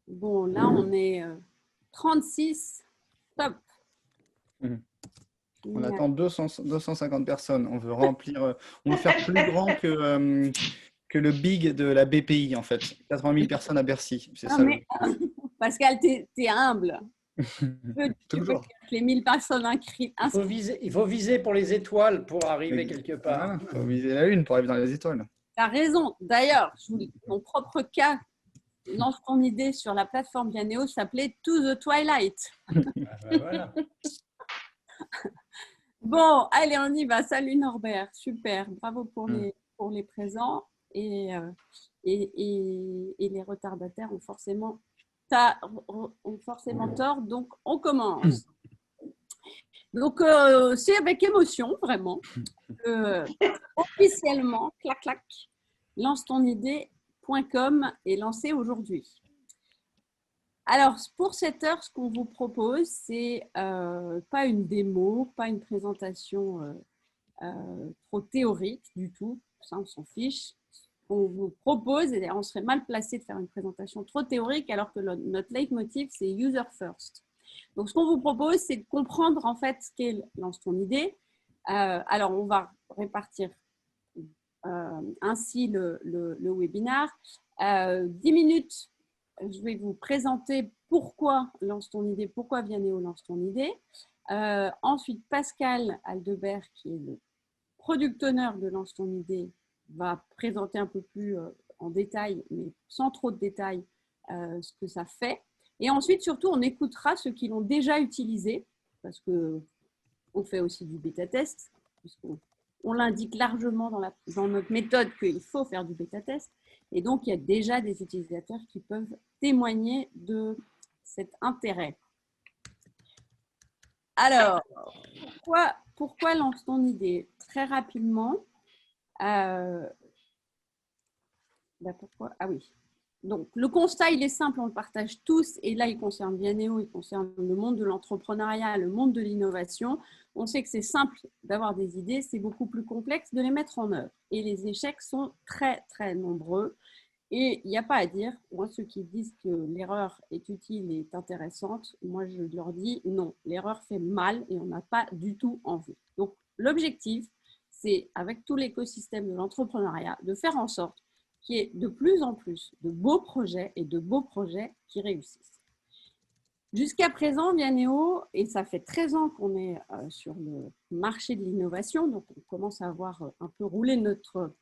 Bon, là, on est 36. Top. On attend 250 personnes. On veut remplir, on veut faire plus grand que le big de la BPI, en fait. 80 000 personnes à Bercy. C'est Non, ça mais Pascal, t'es humble. Tu peux Toujours. faire les 1000 personnes inscrites. Il faut viser pour les étoiles pour arriver quelque part. Voilà, faut viser la lune pour arriver dans les étoiles. Tu as raison. D'ailleurs, mon propre cas, lance ton idée sur la plateforme Vianéo, s'appelait To the Twilight. Voilà. Bon, allez, on y va. Salut Norbert. Super. Bravo pour les présents. Et les retardataires ont forcément tort. Donc, on commence. Donc, c'est avec émotion, vraiment. Officiellement, clac, clac, lance-ton-idée.com est lancé aujourd'hui. Alors, pour cette heure, ce qu'on vous propose, c'est pas une démo, pas une présentation trop théorique du tout. Ça, on s'en fiche. Ce qu'on vous propose, et on serait mal placé de faire une présentation trop théorique alors que notre leitmotiv, c'est user first. Donc, ce qu'on vous propose, c'est de comprendre en fait ce qu'est Lance ton idée. Alors, on va répartir ainsi le webinaire. 10 minutes, je vais vous présenter pourquoi Lance ton idée, pourquoi Vianéo lance ton idée. Ensuite, Pascal Aldebert, qui est le product owner de Lance ton idée, va présenter un peu plus en détail, mais sans trop de détails, ce que ça fait. Et ensuite, surtout, on écoutera ceux qui l'ont déjà utilisé, parce qu'on fait aussi du bêta-test, puisqu'on l'indique largement dans notre méthode qu'il faut faire du bêta-test. Et donc, il y a déjà des utilisateurs qui peuvent témoigner de cet intérêt. Alors, pourquoi lance ton idée? Très rapidement. Pourquoi? Ah oui. Donc, le constat, il est simple, on le partage tous, et là, il concerne Vianéo, il concerne le monde de l'entrepreneuriat, le monde de l'innovation. On sait que c'est simple d'avoir des idées, c'est beaucoup plus complexe de les mettre en œuvre. Et les échecs sont très, très nombreux. Et il n'y a pas à dire, moi, ceux qui disent que l'erreur est utile et est intéressante, moi, je leur dis non, l'erreur fait mal et on n'a pas du tout envie. Donc, l'objectif, c'est, avec tout l'écosystème de l'entrepreneuriat, de faire en sorte qu'il y ait de plus en plus de beaux projets et de beaux projets qui réussissent. Jusqu'à présent, Vianéo, et ça fait 13 ans qu'on est sur le marché de l'innovation, donc on commence à avoir un peu roulé notre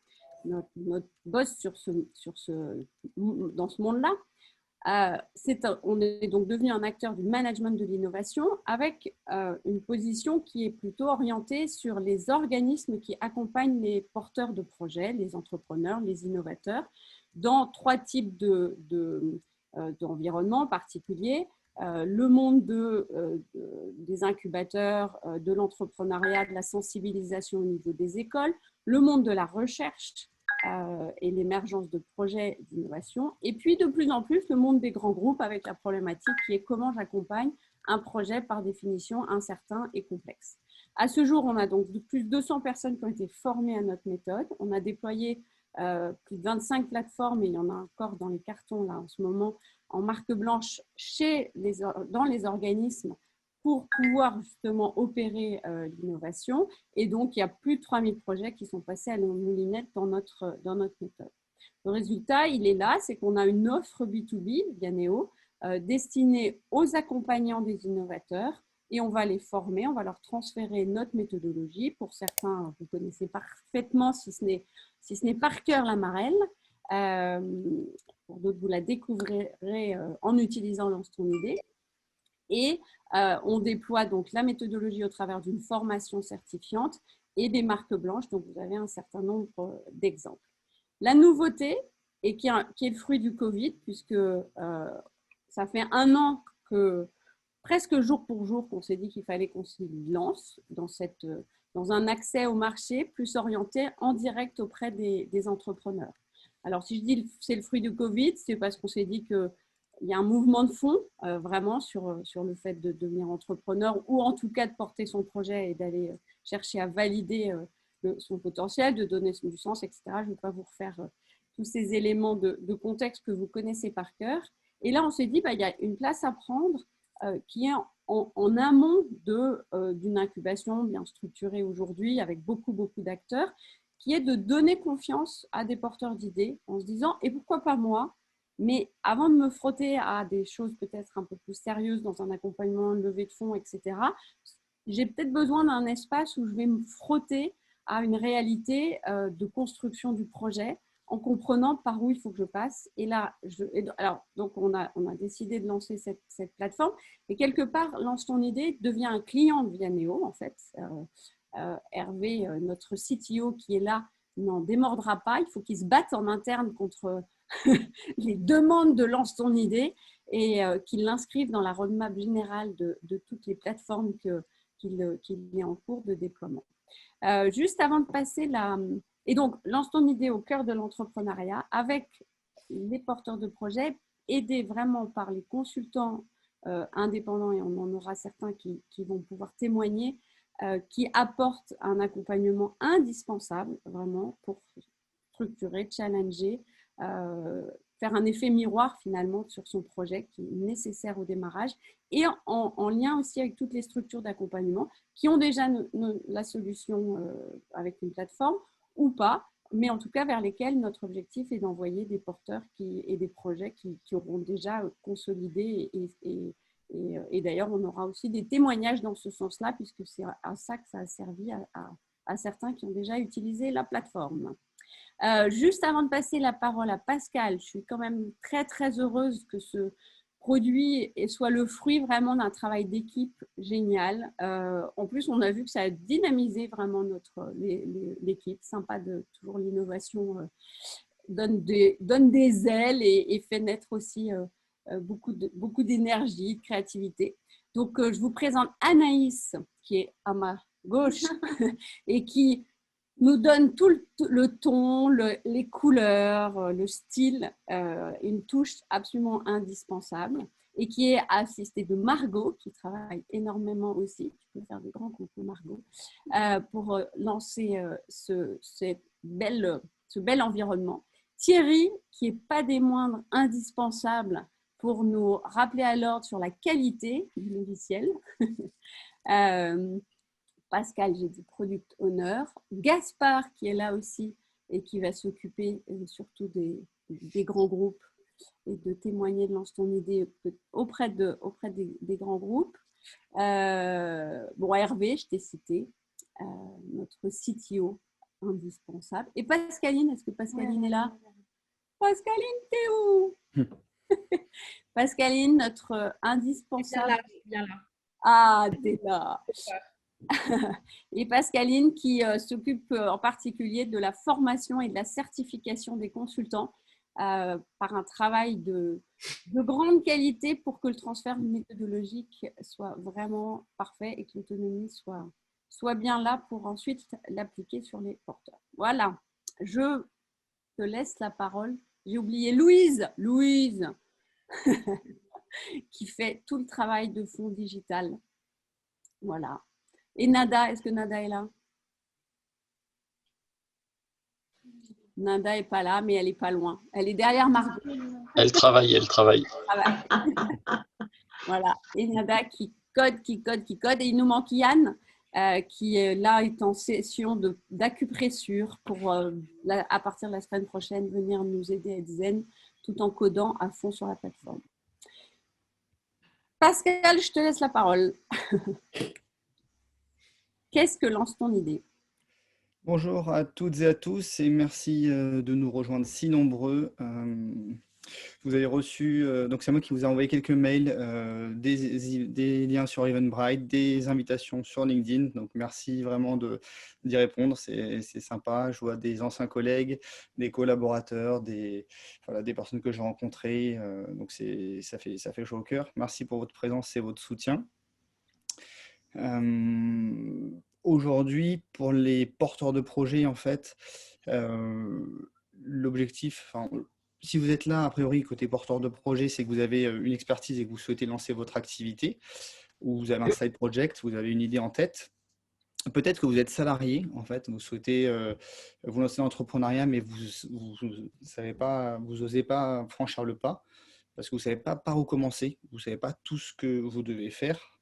boss dans ce monde-là. On est donc devenu un acteur du management de l'innovation avec une position qui est plutôt orientée sur les organismes qui accompagnent les porteurs de projets, les entrepreneurs, les innovateurs, dans 3 types d'environnements particuliers. Le monde des incubateurs, de l'entrepreneuriat, de la sensibilisation au niveau des écoles, le monde de la recherche et l'émergence de projets d'innovation, et puis de plus en plus le monde des grands groupes avec la problématique qui est comment j'accompagne un projet par définition incertain et complexe. À ce jour, on a donc plus de 200 personnes qui ont été formées à notre méthode. On a déployé plus de 25 plateformes, et il y en a encore dans les cartons là en ce moment, en marque blanche dans les organismes pour pouvoir justement opérer l'innovation. Et donc, il y a plus de 3000 projets qui sont passés à nos moulinettes dans notre méthode. Le résultat, il est là, c'est qu'on a une offre B2B, Vianéo, destinée aux accompagnants des innovateurs, et on va les former, on va leur transférer notre méthodologie. Pour certains, vous connaissez parfaitement, si ce n'est par cœur, la Marelle. Pour d'autres, vous la découvrirez en utilisant Lance ton idée. Et on déploie donc la méthodologie au travers d'une formation certifiante et des marques blanches, donc vous avez un certain nombre d'exemples. La nouveauté, et qui est le fruit du Covid, puisque ça fait 1 an que presque jour pour jour qu'on s'est dit qu'il fallait qu'on s'y lance dans un accès au marché plus orienté en direct auprès des entrepreneurs. Alors, si je dis que c'est le fruit du Covid, c'est parce qu'on s'est dit qu'il y a un mouvement de fond vraiment sur le fait de devenir entrepreneur, ou en tout cas de porter son projet et d'aller chercher à valider son potentiel, de donner du sens, etc. Je ne vais pas vous refaire tous ces éléments de contexte que vous connaissez par cœur. Et là, on s'est dit, il y a une place à prendre qui est en amont d'une incubation bien structurée aujourd'hui avec beaucoup d'acteurs, qui est de donner confiance à des porteurs d'idées en se disant, et pourquoi pas moi? Mais avant de me frotter à des choses peut-être un peu plus sérieuses dans un accompagnement, une levée de fonds, etc., j'ai peut-être besoin d'un espace où je vais me frotter à une réalité de construction du projet en comprenant par où il faut que je passe. Et là, donc on a décidé de lancer cette plateforme. Et quelque part, Lance ton idée devient un client de Vianeo, en fait. Hervé, notre CTO qui est là, n'en démordra pas. Il faut qu'il se batte en interne contre les demandes de Lance ton idée et qu'il l'inscrive dans la roadmap générale de toutes les plateformes qu'il est en cours de déploiement. Juste avant de passer Et donc, Lance ton idée au cœur de l'entrepreneuriat avec les porteurs de projets, aidés vraiment par les consultants indépendants, et on en aura certains qui vont pouvoir témoigner, qui apportent un accompagnement indispensable vraiment pour structurer, challenger, faire un effet miroir finalement sur son projet qui est nécessaire au démarrage et en lien aussi avec toutes les structures d'accompagnement qui ont déjà la solution avec une plateforme ou pas, mais en tout cas vers lesquels notre objectif est d'envoyer des porteurs et des projets qui auront déjà consolidé et d'ailleurs on aura aussi des témoignages dans ce sens-là puisque c'est à ça que ça a servi à certains qui ont déjà utilisé la plateforme. Juste avant de passer la parole à Pascal, je suis quand même très heureuse que ce produit soit le fruit vraiment d'un travail d'équipe génial. En plus, on a vu que ça a dynamisé vraiment l'équipe. Sympa de toujours l'innovation donne des ailes et fait naître aussi beaucoup d'énergie, de créativité. Donc, je vous présente Anaïs, qui est à ma gauche et qui nous donne tout le ton, les couleurs, le style, une touche absolument indispensable et qui est assistée de Margot, qui travaille énormément aussi. Tu peux faire des grands coucou, Margot, pour lancer ce bel environnement. Thierry, qui n'est pas des moindres, indispensable pour nous rappeler à l'ordre sur la qualité du logiciel. Pascal, j'ai dit Product Owner. Gaspard, qui est là aussi et qui va s'occuper surtout des grands groupes et de témoigner de Lance ton idée auprès des grands groupes. Hervé, je t'ai cité, notre CTO indispensable. Et Pascaline, est-ce que Pascaline est là? Pascaline, t'es où? Pascaline, notre indispensable. Bien là. Ah, t'es là. Et Pascaline qui s'occupe en particulier de la formation et de la certification des consultants par un travail de grande qualité pour que le transfert méthodologique soit vraiment parfait et que l'autonomie soit bien là pour ensuite l'appliquer sur les porteurs. Voilà, je te laisse la parole. J'ai oublié Louise qui fait tout le travail de fond digital. Voilà. Et Nada, est-ce que Nada est là? Nada n'est pas là, mais elle n'est pas loin. Elle est derrière Margot. Elle travaille. Voilà. Et Nada qui code. Et il nous manque Yann, qui là est en session d'acupressure pour, à partir de la semaine prochaine, venir nous aider à être zen tout en codant à fond sur la plateforme. Pascal, je te laisse la parole. Qu'est-ce que Lance ton idée? Bonjour à toutes et à tous et merci de nous rejoindre si nombreux. Vous avez reçu, donc c'est moi qui vous ai envoyé quelques mails, des liens sur Eventbrite, des invitations sur LinkedIn. Donc merci vraiment d'y répondre, c'est sympa. Je vois des anciens collègues, des collaborateurs, des personnes que j'ai rencontrées. Donc ça fait chaud au cœur. Merci pour votre présence et votre soutien. Aujourd'hui, pour les porteurs de projets, en fait, l'objectif, si vous êtes là, a priori, côté porteur de projet, c'est que vous avez une expertise et que vous souhaitez lancer votre activité, ou vous avez un side project, vous avez une idée en tête. Peut-être que vous êtes salarié, en fait, vous souhaitez vous lancer dans l'entrepreneuriat, mais vous savez pas, vous n'osez pas franchir le pas. parce que vous ne savez pas par où commencer, vous ne savez pas tout ce que vous devez faire,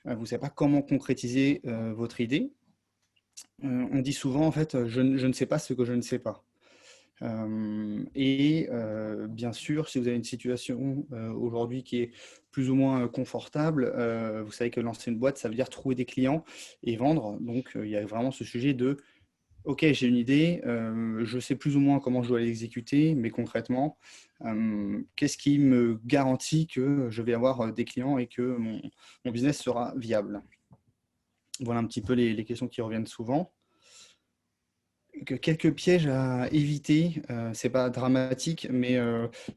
vous ne savez pas comment concrétiser votre idée. On dit souvent, en fait, je ne sais pas ce que je ne sais pas. Bien sûr, si vous avez une situation aujourd'hui qui est plus ou moins confortable, vous savez que lancer une boîte, ça veut dire trouver des clients et vendre. Donc, il y a vraiment ce sujet de OK, j'ai une idée, je sais plus ou moins comment je dois l'exécuter, mais concrètement, qu'est-ce qui me garantit que je vais avoir des clients et que mon business sera viable? Voilà un petit peu les questions qui reviennent souvent. Quelques pièges à éviter, c'est pas dramatique, mais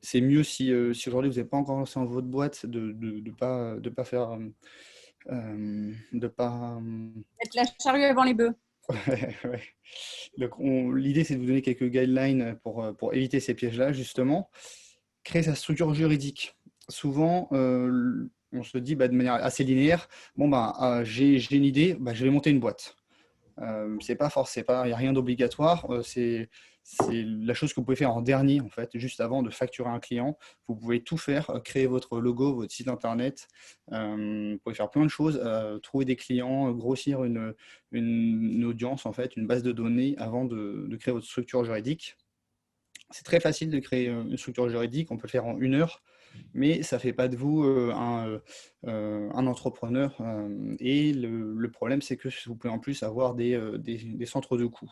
c'est mieux si aujourd'hui vous n'avez pas encore lancé en votre boîte de pas faire, de pas, Mettre la charrue avant les bœufs. ouais, ouais. Donc, l'idée, c'est de vous donner quelques guidelines pour éviter ces pièges-là, justement. Créer sa structure juridique. Souvent, on se dit de manière assez linéaire, bon, j'ai une idée, je vais monter une boîte. C'est pas forcément, il n'y a rien d'obligatoire. C'est la chose que vous pouvez faire en dernier, en fait, juste avant de facturer un client. Vous pouvez tout faire, créer votre logo, votre site internet. Vous pouvez faire plein de choses, trouver des clients, grossir une audience, en fait, une base de données avant de créer votre structure juridique. C'est très facile de créer une structure juridique, on peut le faire en 1 heure, mais ça ne fait pas de vous un entrepreneur. Et le problème, c'est que vous pouvez en plus avoir des centres de coûts.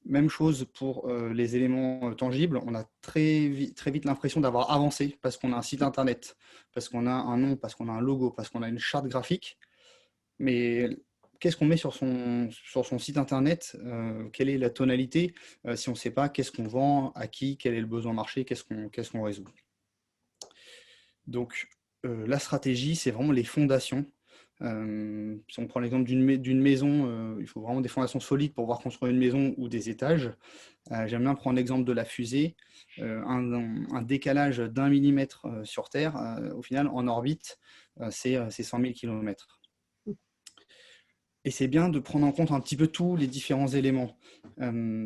Même chose pour les éléments tangibles. On a très vite l'impression d'avoir avancé parce qu'on a un site internet, parce qu'on a un nom, parce qu'on a un logo, parce qu'on a une charte graphique. Mais qu'est-ce qu'on met sur son site internet? Quelle est la tonalité? Si on ne sait pas, qu'est-ce qu'on vend, à qui, quel est le besoin marché, qu'est-ce qu'on résout? Donc, la stratégie, c'est vraiment les fondations. Si on prend l'exemple d'une maison, il faut vraiment des fondations solides pour pouvoir construire une maison ou des étages. J'aime bien prendre l'exemple de la fusée. Un décalage d'1 millimètre sur Terre, au final, en orbite, c'est 100 000 kilomètres. Et c'est bien de prendre en compte un petit peu tous les différents éléments,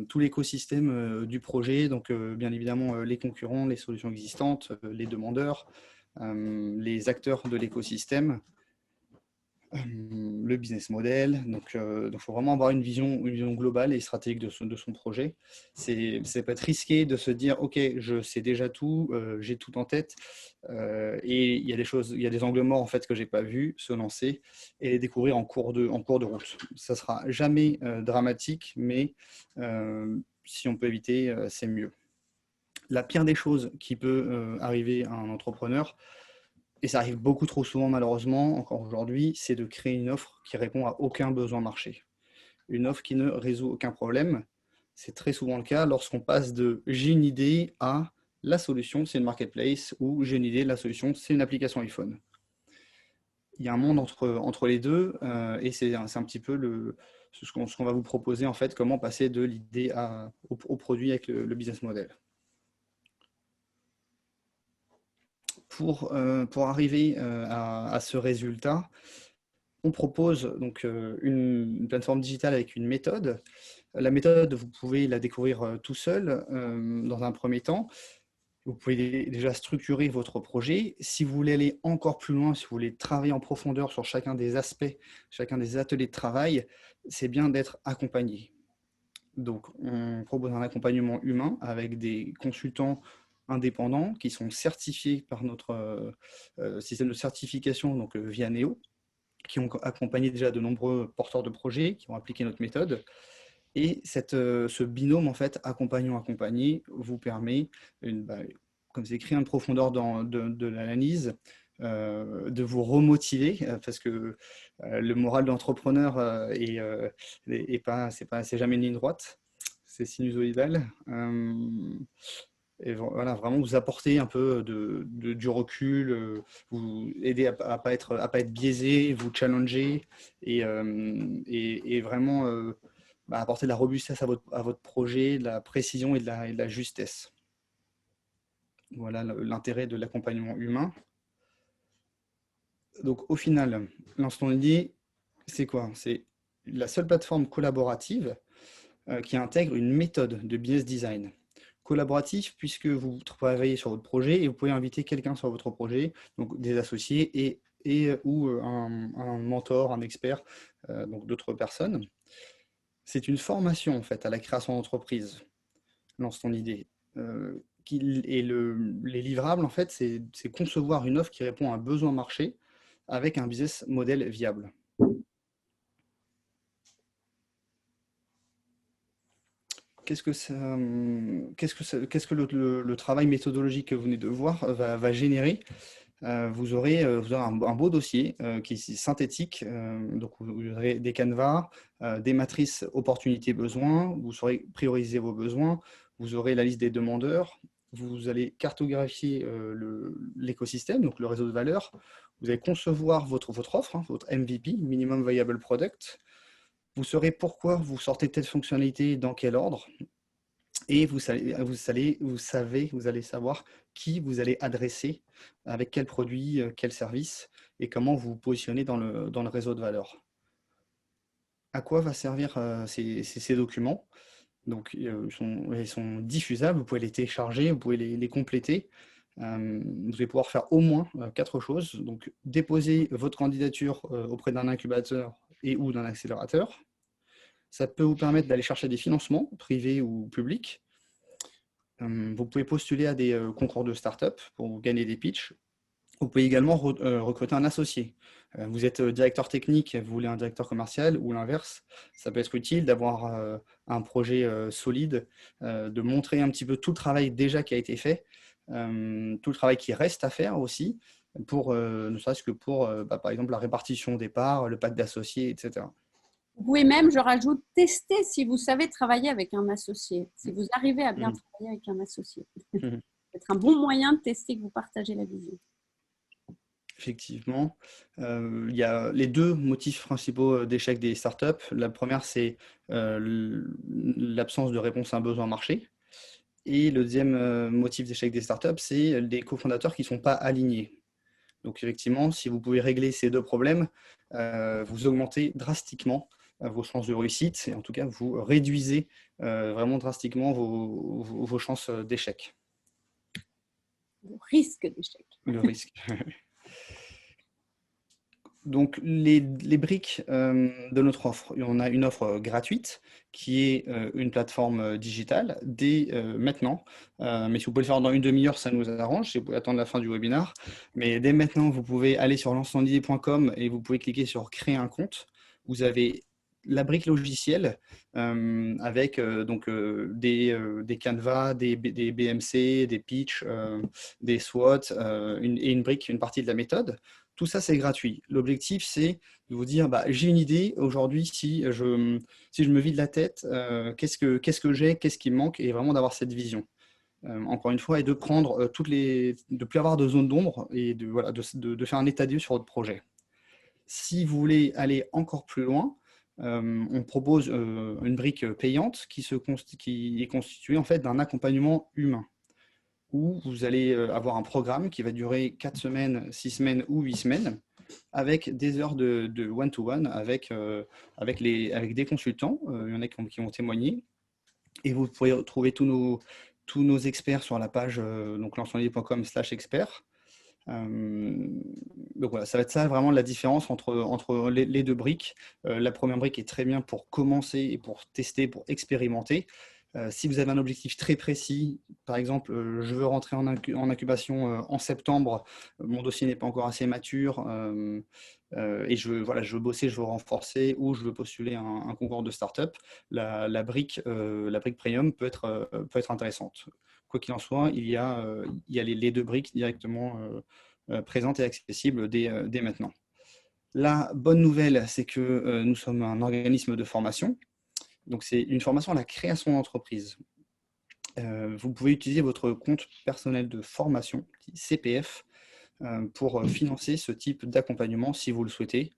tout l'écosystème du projet, donc bien évidemment les concurrents, les solutions existantes, les demandeurs, les acteurs de l'écosystème, le business model. Donc, il faut vraiment avoir une vision globale et stratégique de son projet. Ça peut être risqué de se dire, OK, je sais déjà tout, j'ai tout en tête, et il y a des angles morts en fait que j'ai pas vus, se lancer et les découvrir en cours de route. Ça sera jamais dramatique, mais si on peut éviter, c'est mieux. La pire des choses qui peut arriver à un entrepreneur, et ça arrive beaucoup trop souvent malheureusement, encore aujourd'hui, c'est de créer une offre qui répond à aucun besoin marché. Une offre qui ne résout aucun problème. C'est très souvent le cas lorsqu'on passe de j'ai une idée à la solution, c'est une marketplace, ou j'ai une idée, la solution, c'est une application iPhone. Il y a un monde entre les deux, et c'est un petit peu ce qu'on va vous proposer en fait, comment passer de l'idée au produit avec le business model. Pour arriver à ce résultat, on propose donc une plateforme digitale avec une méthode. La méthode, vous pouvez la découvrir tout seul dans un premier temps. Vous pouvez déjà structurer votre projet. Si vous voulez aller encore plus loin, si vous voulez travailler en profondeur sur chacun des aspects, chacun des ateliers de travail, c'est bien d'être accompagné. Donc, on propose un accompagnement humain avec des consultants indépendants qui sont certifiés par notre système de certification, donc via NEO, qui ont accompagné déjà de nombreux porteurs de projets, qui ont appliqué notre méthode. Et ce binôme, en fait, accompagnant-accompagné, vous permet, comme c'est écrit en profondeur de l'analyse, de vous remotiver, parce que le moral de l'entrepreneur c'est jamais une ligne droite, c'est sinusoïdal. Et voilà, vraiment vous apporter un peu du recul, vous aider à pas être biaisé, vous challenger et vraiment apporter de la robustesse à votre projet, de la précision et de la justesse. Voilà l'intérêt de l'accompagnement humain. Donc au final, Lance-ton idée, c'est quoi? C'est la seule plateforme collaborative qui intègre une méthode de business design. Collaboratif, puisque vous travaillez sur votre projet et vous pouvez inviter quelqu'un sur votre projet, donc des associés ou un mentor, un expert, donc d'autres personnes. C'est une formation en fait à la création d'entreprise. Lance ton idée. Les livrables, en fait, c'est concevoir une offre qui répond à un besoin marché avec un business model viable. Qu'est-ce que le travail méthodologique que vous venez de voir va générer? Vous aurez un beau dossier qui est synthétique. Donc, vous aurez des canevas, des matrices opportunités-besoins. Vous saurez prioriser vos besoins. Vous aurez la liste des demandeurs. Vous allez cartographier l'écosystème, donc le réseau de valeur. Vous allez concevoir votre offre, hein, votre MVP, Minimum Viable Product. Vous saurez pourquoi vous sortez telle fonctionnalité, dans quel ordre. Et vous allez savoir qui vous allez adresser, avec quel produit, quel service, et comment vous vous positionnez dans le réseau de valeur. À quoi va servir ces documents? Donc, ils sont diffusables, vous pouvez les télécharger, vous pouvez les compléter. Vous allez pouvoir faire au moins 4 choses. Donc, déposer votre candidature auprès d'un incubateur et ou d'un accélérateur. Ça peut vous permettre d'aller chercher des financements, privés ou publics. Vous pouvez postuler à des concours de start-up pour gagner des pitchs. Vous pouvez également recruter un associé. Vous êtes directeur technique, vous voulez un directeur commercial ou l'inverse. Ça peut être utile d'avoir un projet solide, de montrer un petit peu tout le travail déjà qui a été fait, tout le travail qui reste à faire aussi, ne serait-ce que pour, par exemple, la répartition des parts, le pack d'associés, etc. Vous pouvez même, je rajoute, tester si vous savez travailler avec un associé, si vous arrivez à bien travailler avec un associé. C'est un bon moyen de tester que vous partagez la vision. Effectivement, il y a les 2 motifs principaux d'échec des startups. La première, c'est l'absence de réponse à un besoin marché. Et le deuxième motif d'échec des startups, c'est des cofondateurs qui ne sont pas alignés. Donc effectivement, si vous pouvez régler ces 2 problèmes, vous augmentez drastiquement vos chances de réussite, et en tout cas, vous réduisez vraiment drastiquement vos chances d'échec. Le risque d'échec. Le risque. Donc, les briques de notre offre, on a une offre gratuite qui est une plateforme digitale dès maintenant. Mais si vous pouvez le faire dans une demi-heure, ça nous arrange. Si vous pouvez attendre la fin du webinaire. Mais dès maintenant, vous pouvez aller sur lancetonidée.com et vous pouvez cliquer sur créer un compte. Vous avez la brique logicielle avec des canevas, des BMC, des pitch, des SWOT et une brique, une partie de la méthode. Tout ça, c'est gratuit. L'objectif, c'est de vous dire, j'ai une idée aujourd'hui, si je me vide la tête, qu'est-ce que j'ai, qu'est-ce qui me manque, et vraiment d'avoir cette vision. Encore une fois, et de prendre de plus avoir de zone d'ombre et de faire un état des lieux sur votre projet. Si vous voulez aller encore plus loin, on propose une brique payante qui est constituée en fait d'un accompagnement humain, où vous allez avoir un programme qui va durer 4 semaines, 6 semaines ou 8 semaines, avec des heures de one-to-one avec des consultants. Il y en a qui vont témoigner. Et vous pourrez retrouver tous nos experts sur la page lancetonidée.com/experts. Donc voilà, ça va être ça vraiment la différence entre les 2 briques. La première brique est très bien pour commencer et pour tester, pour expérimenter. Si vous avez un objectif très précis, par exemple, je veux rentrer en incubation en septembre, mon dossier n'est pas encore assez mature et je veux bosser, je veux renforcer, ou je veux postuler un concours de start-up, la brique premium peut être intéressante. Quoi qu'il en soit, il y a les 2 briques directement présentes et accessibles dès maintenant. La bonne nouvelle, c'est que nous sommes un organisme de formation. Donc, c'est une formation à la création d'entreprise. Vous pouvez utiliser votre compte personnel de formation, CPF, pour financer ce type d'accompagnement si vous le souhaitez.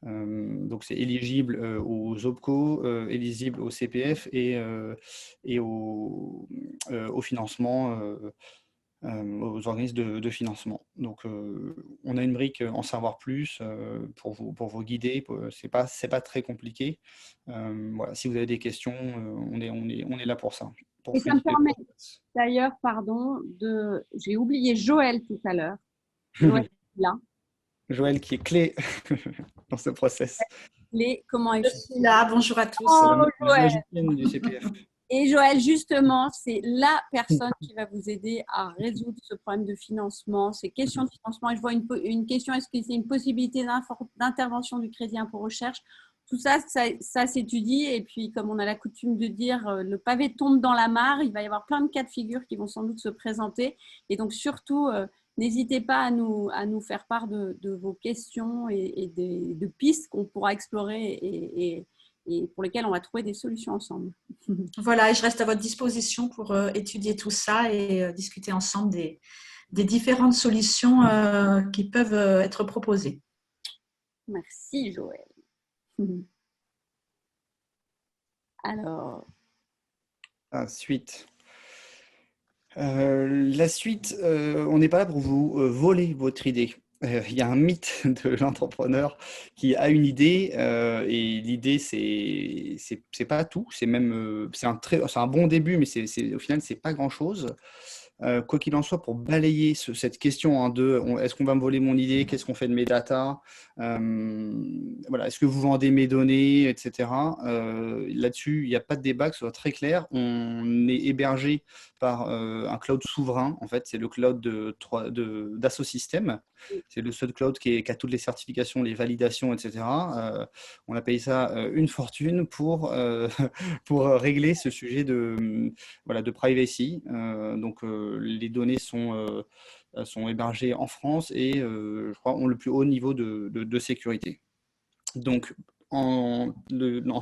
Donc, c'est éligible aux OPCO, éligible au CPF et au financement, aux organismes de financement. Donc, on a une brique en savoir plus pour vous guider. C'est pas très compliqué. Voilà, si vous avez des questions, on est là pour ça. pour Et ça me fluidifier le permet process. d'ailleurs, pardon, j'ai oublié Joël tout à l'heure. Joël, là. Joël qui est clé dans ce process. Comment Je est-ce? suis là, bonjour à tous. C'est Oh, la Joël. magicienne du CPF. Et Joël, justement, c'est la personne qui va vous aider à résoudre ce problème de financement, ces questions de financement. Et je vois une question, est-ce que c'est une possibilité d'intervention du crédit impôt recherche? Tout ça, ça s'étudie. Et puis, comme on a la coutume de dire, le pavé tombe dans la mare. Il va y avoir plein de cas de figure qui vont sans doute se présenter. Et donc, surtout, n'hésitez pas à nous faire part de vos questions et de pistes qu'on pourra explorer et pour lesquelles on va trouver des solutions ensemble. Voilà, et je reste à votre disposition pour étudier tout ça et discuter ensemble des différentes solutions qui peuvent être proposées. Merci Joël. Alors, Suite. La suite, on n'est pas là pour vous voler votre idée. Il y a un mythe de l'entrepreneur qui a une idée et l'idée c'est pas tout, c'est même c'est un bon début, mais au final c'est pas grand-chose. Quoi qu'il en soit, pour balayer cette question en deux, est-ce qu'on va me voler mon idée? Qu'est-ce qu'on fait de mes datas? Voilà, est-ce que vous vendez mes données, etc. Là-dessus, il n'y a pas de débat, que ce soit très clair. On est hébergé par un cloud souverain. En fait, c'est le cloud d'Asso Systèmes. C'est le seul cloud qui a toutes les certifications, les validations, etc. On a payé ça une fortune pour régler ce sujet de privacy. Donc, les données sont hébergées en France et je crois ont le plus haut niveau de sécurité. Donc, en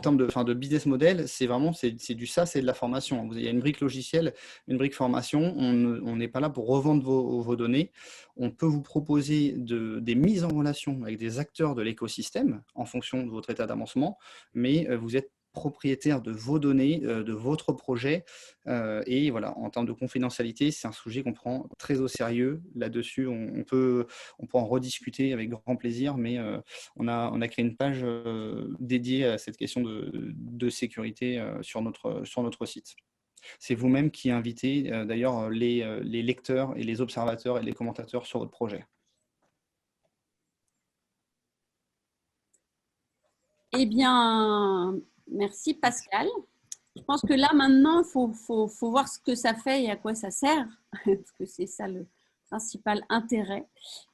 termes de business model, c'est du SaaS et de la formation. Il y a une brique logicielle, une brique formation. On n'est pas là pour revendre vos données. On peut vous proposer des mises en relation avec des acteurs de l'écosystème en fonction de votre état d'avancement, mais vous êtes propriétaire de vos données, de votre projet. Et voilà, en termes de confidentialité, c'est un sujet qu'on prend très au sérieux. Là-dessus, on peut en rediscuter avec grand plaisir, mais on a créé une page dédiée à cette question de sécurité sur notre site. C'est vous-même qui invitez d'ailleurs les lecteurs et les observateurs et les commentateurs sur votre projet. eh bien, merci Pascal. Je pense que là, maintenant, il faut voir ce que ça fait et à quoi ça sert, parce que c'est ça le principal intérêt.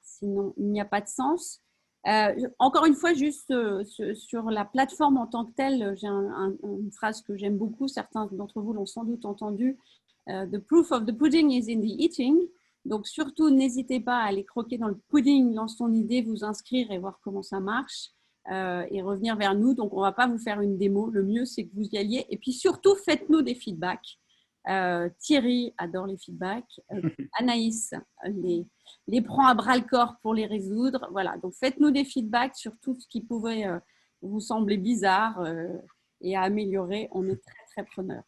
Sinon, il n'y a pas de sens. Encore une fois, juste sur la plateforme en tant que telle, j'ai une phrase que j'aime beaucoup. Certains d'entre vous l'ont sans doute entendu. The proof of the pudding is in the eating. Donc, surtout, n'hésitez pas à aller croquer dans le pudding, lance ton idée, vous inscrire et voir comment ça marche. Et revenir vers nous. Donc, on ne va pas vous faire une démo. Le mieux, c'est que vous y alliez. Et puis, surtout, faites-nous des feedbacks. Thierry adore les feedbacks. Anaïs les prend à bras-le-corps pour les résoudre. Voilà. Donc, faites-nous des feedbacks sur tout ce qui pouvait vous sembler bizarre et à améliorer. On est très, très preneurs.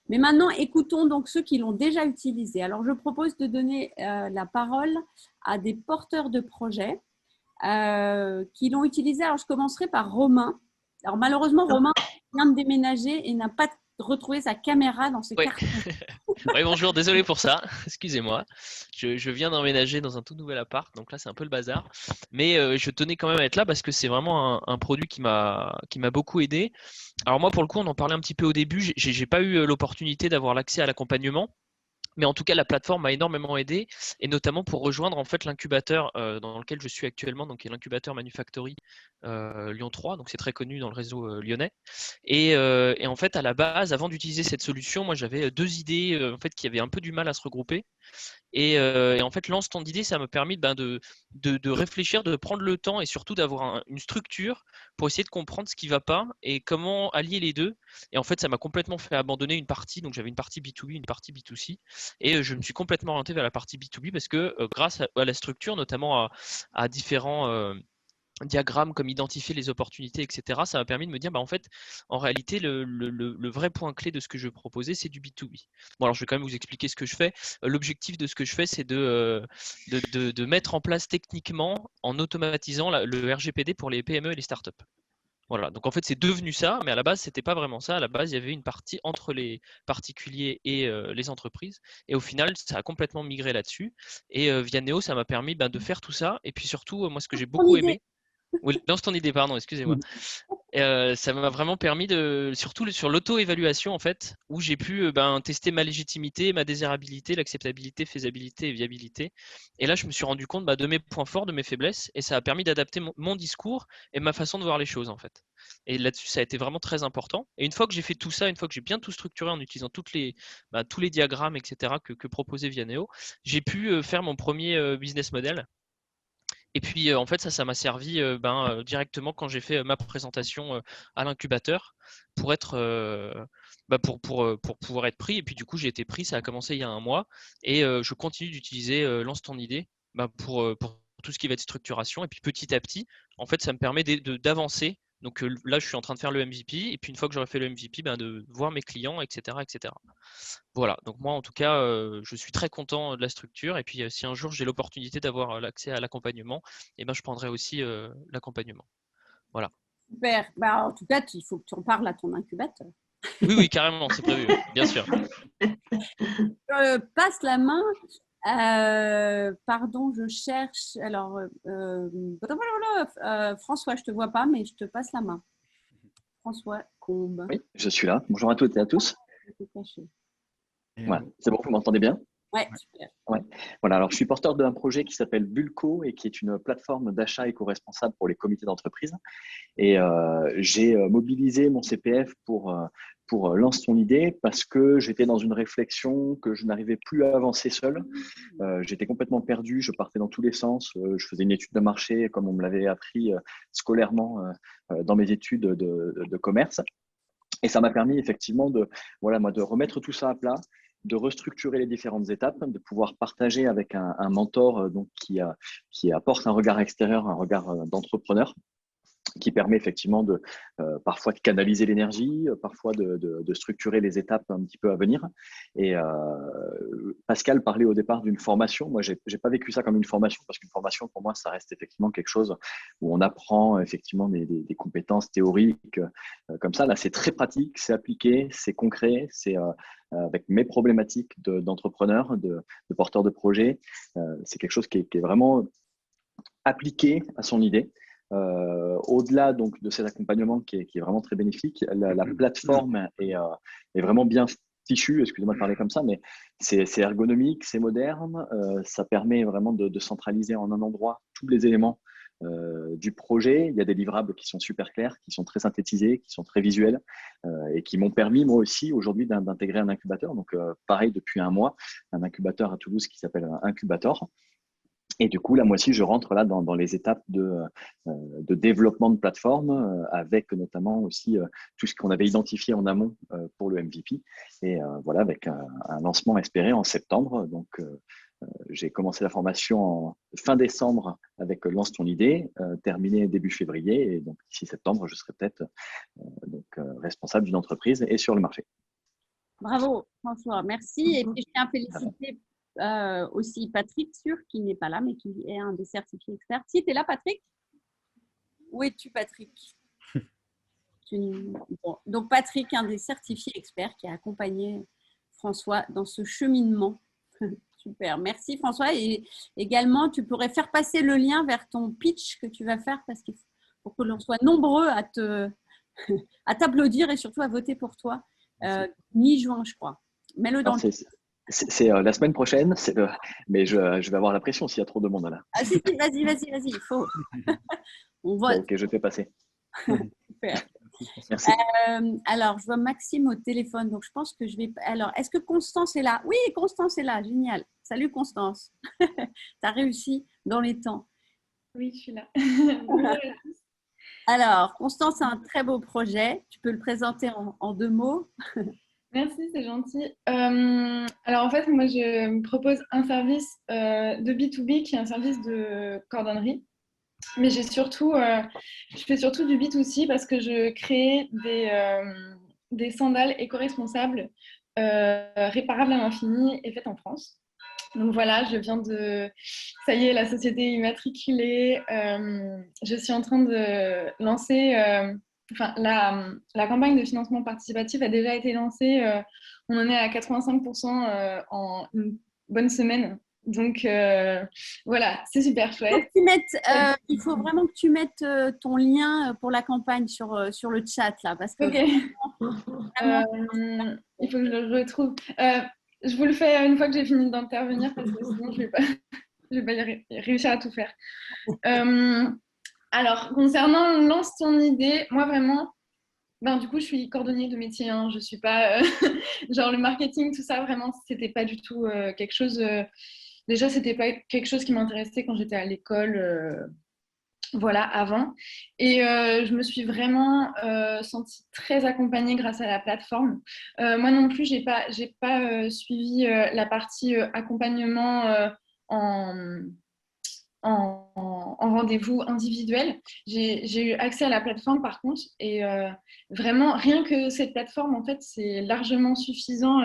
Mais maintenant, écoutons donc ceux qui l'ont déjà utilisé. Alors, je propose de donner la parole à des porteurs de projets qui l'ont utilisé. Alors, je commencerai par Romain. Alors, malheureusement, Romain vient de déménager et n'a pas retrouvé sa caméra dans ses cartons. Oui, bonjour, désolé pour ça, excusez-moi. Je viens d'emménager dans un tout nouvel appart, donc là c'est un peu le bazar. Mais je tenais quand même à être là parce que c'est vraiment un produit qui m'a beaucoup aidé. Alors moi, pour le coup, on en parlait un petit peu au début, j'ai pas eu l'opportunité d'avoir l'accès à l'accompagnement. Mais en tout cas, la plateforme m'a énormément aidé, et notamment pour rejoindre en fait l'incubateur dans lequel je suis actuellement, donc qui est l'incubateur Manufactory Lyon 3, donc c'est très connu dans le réseau lyonnais. Et en fait, à la base, avant d'utiliser cette solution, moi j'avais deux idées en fait qui avaient un peu du mal à se regrouper. Et en fait, l'ensemble d'idées, ça m'a permis de réfléchir, de prendre le temps et surtout d'avoir une structure pour essayer de comprendre ce qui ne va pas et comment allier les deux. Et en fait, ça m'a complètement fait abandonner une partie. Donc, j'avais une partie B2B, une partie B2C. Et je me suis complètement orienté vers la partie B2B parce que grâce à la structure, notamment à différents diagrammes comme identifier les opportunités, etc. Ça m'a permis de me dire, en fait, en réalité, le vrai point clé de ce que je proposais, c'est du B2B. Bon, alors je vais quand même vous expliquer ce que je fais. L'objectif de ce que je fais, c'est de mettre en place techniquement, en automatisant le RGPD pour les PME et les startups. Voilà, donc en fait c'est devenu ça, mais à la base c'était pas vraiment ça. À la base il y avait une partie entre les particuliers et les entreprises, et au final ça a complètement migré là-dessus. Et Vianeo, ça m'a permis de faire tout ça. Et puis surtout, moi ce que j'ai Ton beaucoup idée. aimé, oui, lance ton idée, pardon, excusez-moi. Ça m'a vraiment permis surtout sur l'auto-évaluation en fait, où j'ai pu tester ma légitimité, ma désirabilité, l'acceptabilité, faisabilité et viabilité. Et là, je me suis rendu compte de mes points forts, de mes faiblesses, et ça a permis d'adapter mon discours et ma façon de voir les choses en fait. Et là-dessus, ça a été vraiment très important. Et une fois que j'ai fait tout ça, une fois que j'ai bien tout structuré en utilisant tous les diagrammes, etc., que proposait Vianeo, j'ai pu faire mon premier business model. Et puis, en fait, ça m'a servi directement quand j'ai fait ma présentation à l'incubateur pour être, pour pouvoir être pris. Et puis, du coup, j'ai été pris. Ça a commencé il y a un mois. Et je continue d'utiliser Lance ton idée pour tout ce qui va être structuration. Et puis, petit à petit, en fait, ça me permet d'avancer. Donc là, je suis en train de faire le MVP. Et puis, une fois que j'aurai fait le MVP, de voir mes clients, etc., etc. Voilà, donc moi en tout cas, je suis très content de la structure. Et puis si un jour j'ai l'opportunité d'avoir l'accès à l'accompagnement, je prendrai aussi l'accompagnement. Voilà. Super. En tout cas, il faut que tu en parles à ton incubateur. Oui, oui, carrément, c'est prévu, bien sûr. Je passe la main. Pardon, je cherche. Alors, François, je ne te vois pas, mais je te passe la main. François Combe. Oui, je suis là. Bonjour à toutes et à tous. Voilà. C'est bon, vous m'entendez bien? Ouais, super. Ouais. Voilà, alors je suis porteur d'un projet qui s'appelle Bulco et qui est une plateforme d'achat éco-responsable pour les comités d'entreprise. Et j'ai mobilisé mon CPF pour lancer ton idée parce que j'étais dans une réflexion que je n'arrivais plus à avancer seul. J'étais complètement perdu, je partais dans tous les sens. Je faisais une étude de marché comme on me l'avait appris scolairement dans mes études de commerce. Et ça m'a permis effectivement de remettre tout ça à plat, de restructurer les différentes étapes, de pouvoir partager avec un mentor qui apporte un regard extérieur, un regard d'entrepreneur, qui permet effectivement parfois de canaliser l'énergie, parfois de structurer les étapes un petit peu à venir. Et Pascal parlait au départ d'une formation. Moi, j'ai pas vécu ça comme une formation, parce qu'une formation, pour moi, ça reste effectivement quelque chose où on apprend effectivement des compétences théoriques comme ça. Là, c'est très pratique, c'est appliqué, c'est concret, c'est avec mes problématiques d'entrepreneur, de porteur de projet. C'est quelque chose qui est vraiment appliqué à son idée. Au-delà donc de cet accompagnement qui est vraiment très bénéfique, la plateforme est vraiment bien fichue, excusez-moi de parler comme ça, mais c'est ergonomique, c'est moderne, ça permet vraiment de centraliser en un endroit tous les éléments du projet. Il y a des livrables qui sont super clairs, qui sont très synthétisés, qui sont très visuels et qui m'ont permis moi aussi aujourd'hui d'intégrer un incubateur. Donc pareil, depuis un mois, un incubateur à Toulouse qui s'appelle Incubator. Et du coup, là, moi aussi, je rentre là dans les étapes de développement de plateforme, avec notamment aussi tout ce qu'on avait identifié en amont pour le MVP. Et voilà, avec un lancement espéré en septembre. Donc, j'ai commencé la formation en fin décembre avec Lance ton idée, terminé début février. Et donc, d'ici septembre, je serai peut-être responsable d'une entreprise et sur le marché. Bravo, François. Merci. Et puis, je tiens à féliciter aussi Patrick Sûr, qui n'est pas là, mais qui est un des certifiés experts. Si tu es là, Patrick? Où es-tu, Patrick? Bon. Donc, Patrick, un des certifiés experts qui a accompagné François dans ce cheminement. Super, merci François. Et également, tu pourrais faire passer le lien vers ton pitch que tu vas faire parce qu'il faut que l'on soit nombreux à t'applaudir et surtout à voter pour toi. Mi-juin, je crois. Mets-le dans le... C'est la semaine prochaine, mais je vais avoir la pression s'il y a trop de monde là. Ah si, vas-y, il faut. On vote. Ok, je fais passer. Super. Merci. Alors, je vois Maxime au téléphone, donc je pense que je vais... Alors, est-ce que Constance est là? Oui, Constance est là, génial. Salut Constance. Tu as réussi dans les temps. Oui, je suis là. Alors, Constance a un très beau projet. Tu peux le présenter en 2 mots? Merci, c'est gentil. Alors en fait, moi je me propose un service de B2B qui est un service de cordonnerie. Mais je fais surtout du B2C parce que je crée des sandales éco-responsables réparables à l'infini et faites en France. Donc voilà, ça y est, la société est immatriculée. Je suis en train de lancer enfin, la campagne de financement participatif a déjà été lancée. On en est à 85% en une bonne semaine. Donc, voilà, c'est super chouette. Il faut vraiment que tu mettes ton lien pour la campagne sur le chat, là, parce que il faut que je le retrouve. Je vous le fais une fois que j'ai fini d'intervenir, parce que sinon, je vais pas réussir à tout faire. Alors, concernant Lance ton idée, moi, vraiment, du coup, je suis cordonnier de métier. Hein. Je suis pas genre le marketing, tout ça. Vraiment, c'était pas du tout quelque chose. Déjà, c'était pas quelque chose qui m'intéressait quand j'étais à l'école. Voilà, avant. Et je me suis vraiment sentie très accompagnée grâce à la plateforme. Moi non plus, j'ai pas suivi la partie accompagnement en en rendez-vous individuel. J'ai eu accès à la plateforme par contre et vraiment rien que cette plateforme en fait c'est largement suffisant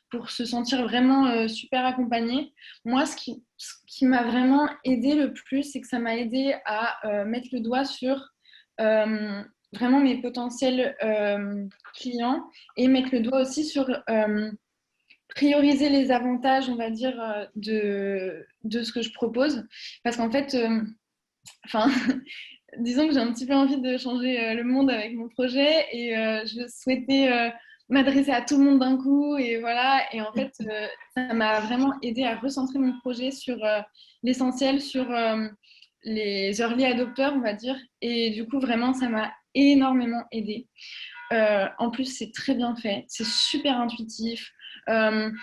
pour se sentir vraiment super accompagné. Moi ce qui m'a vraiment aidé le plus c'est que ça m'a aidé à mettre le doigt sur vraiment mes potentiels clients et mettre le doigt aussi sur prioriser les avantages, on va dire, de ce que je propose. Parce qu'en fait, disons que j'ai un petit peu envie de changer le monde avec mon projet et je souhaitais m'adresser à tout le monde d'un coup. Et voilà. Et en fait, ça m'a vraiment aidé à recentrer mon projet sur l'essentiel, sur les early adopters, on va dire. Et du coup, vraiment, ça m'a énormément aidé. En plus, c'est très bien fait, c'est super intuitif. Il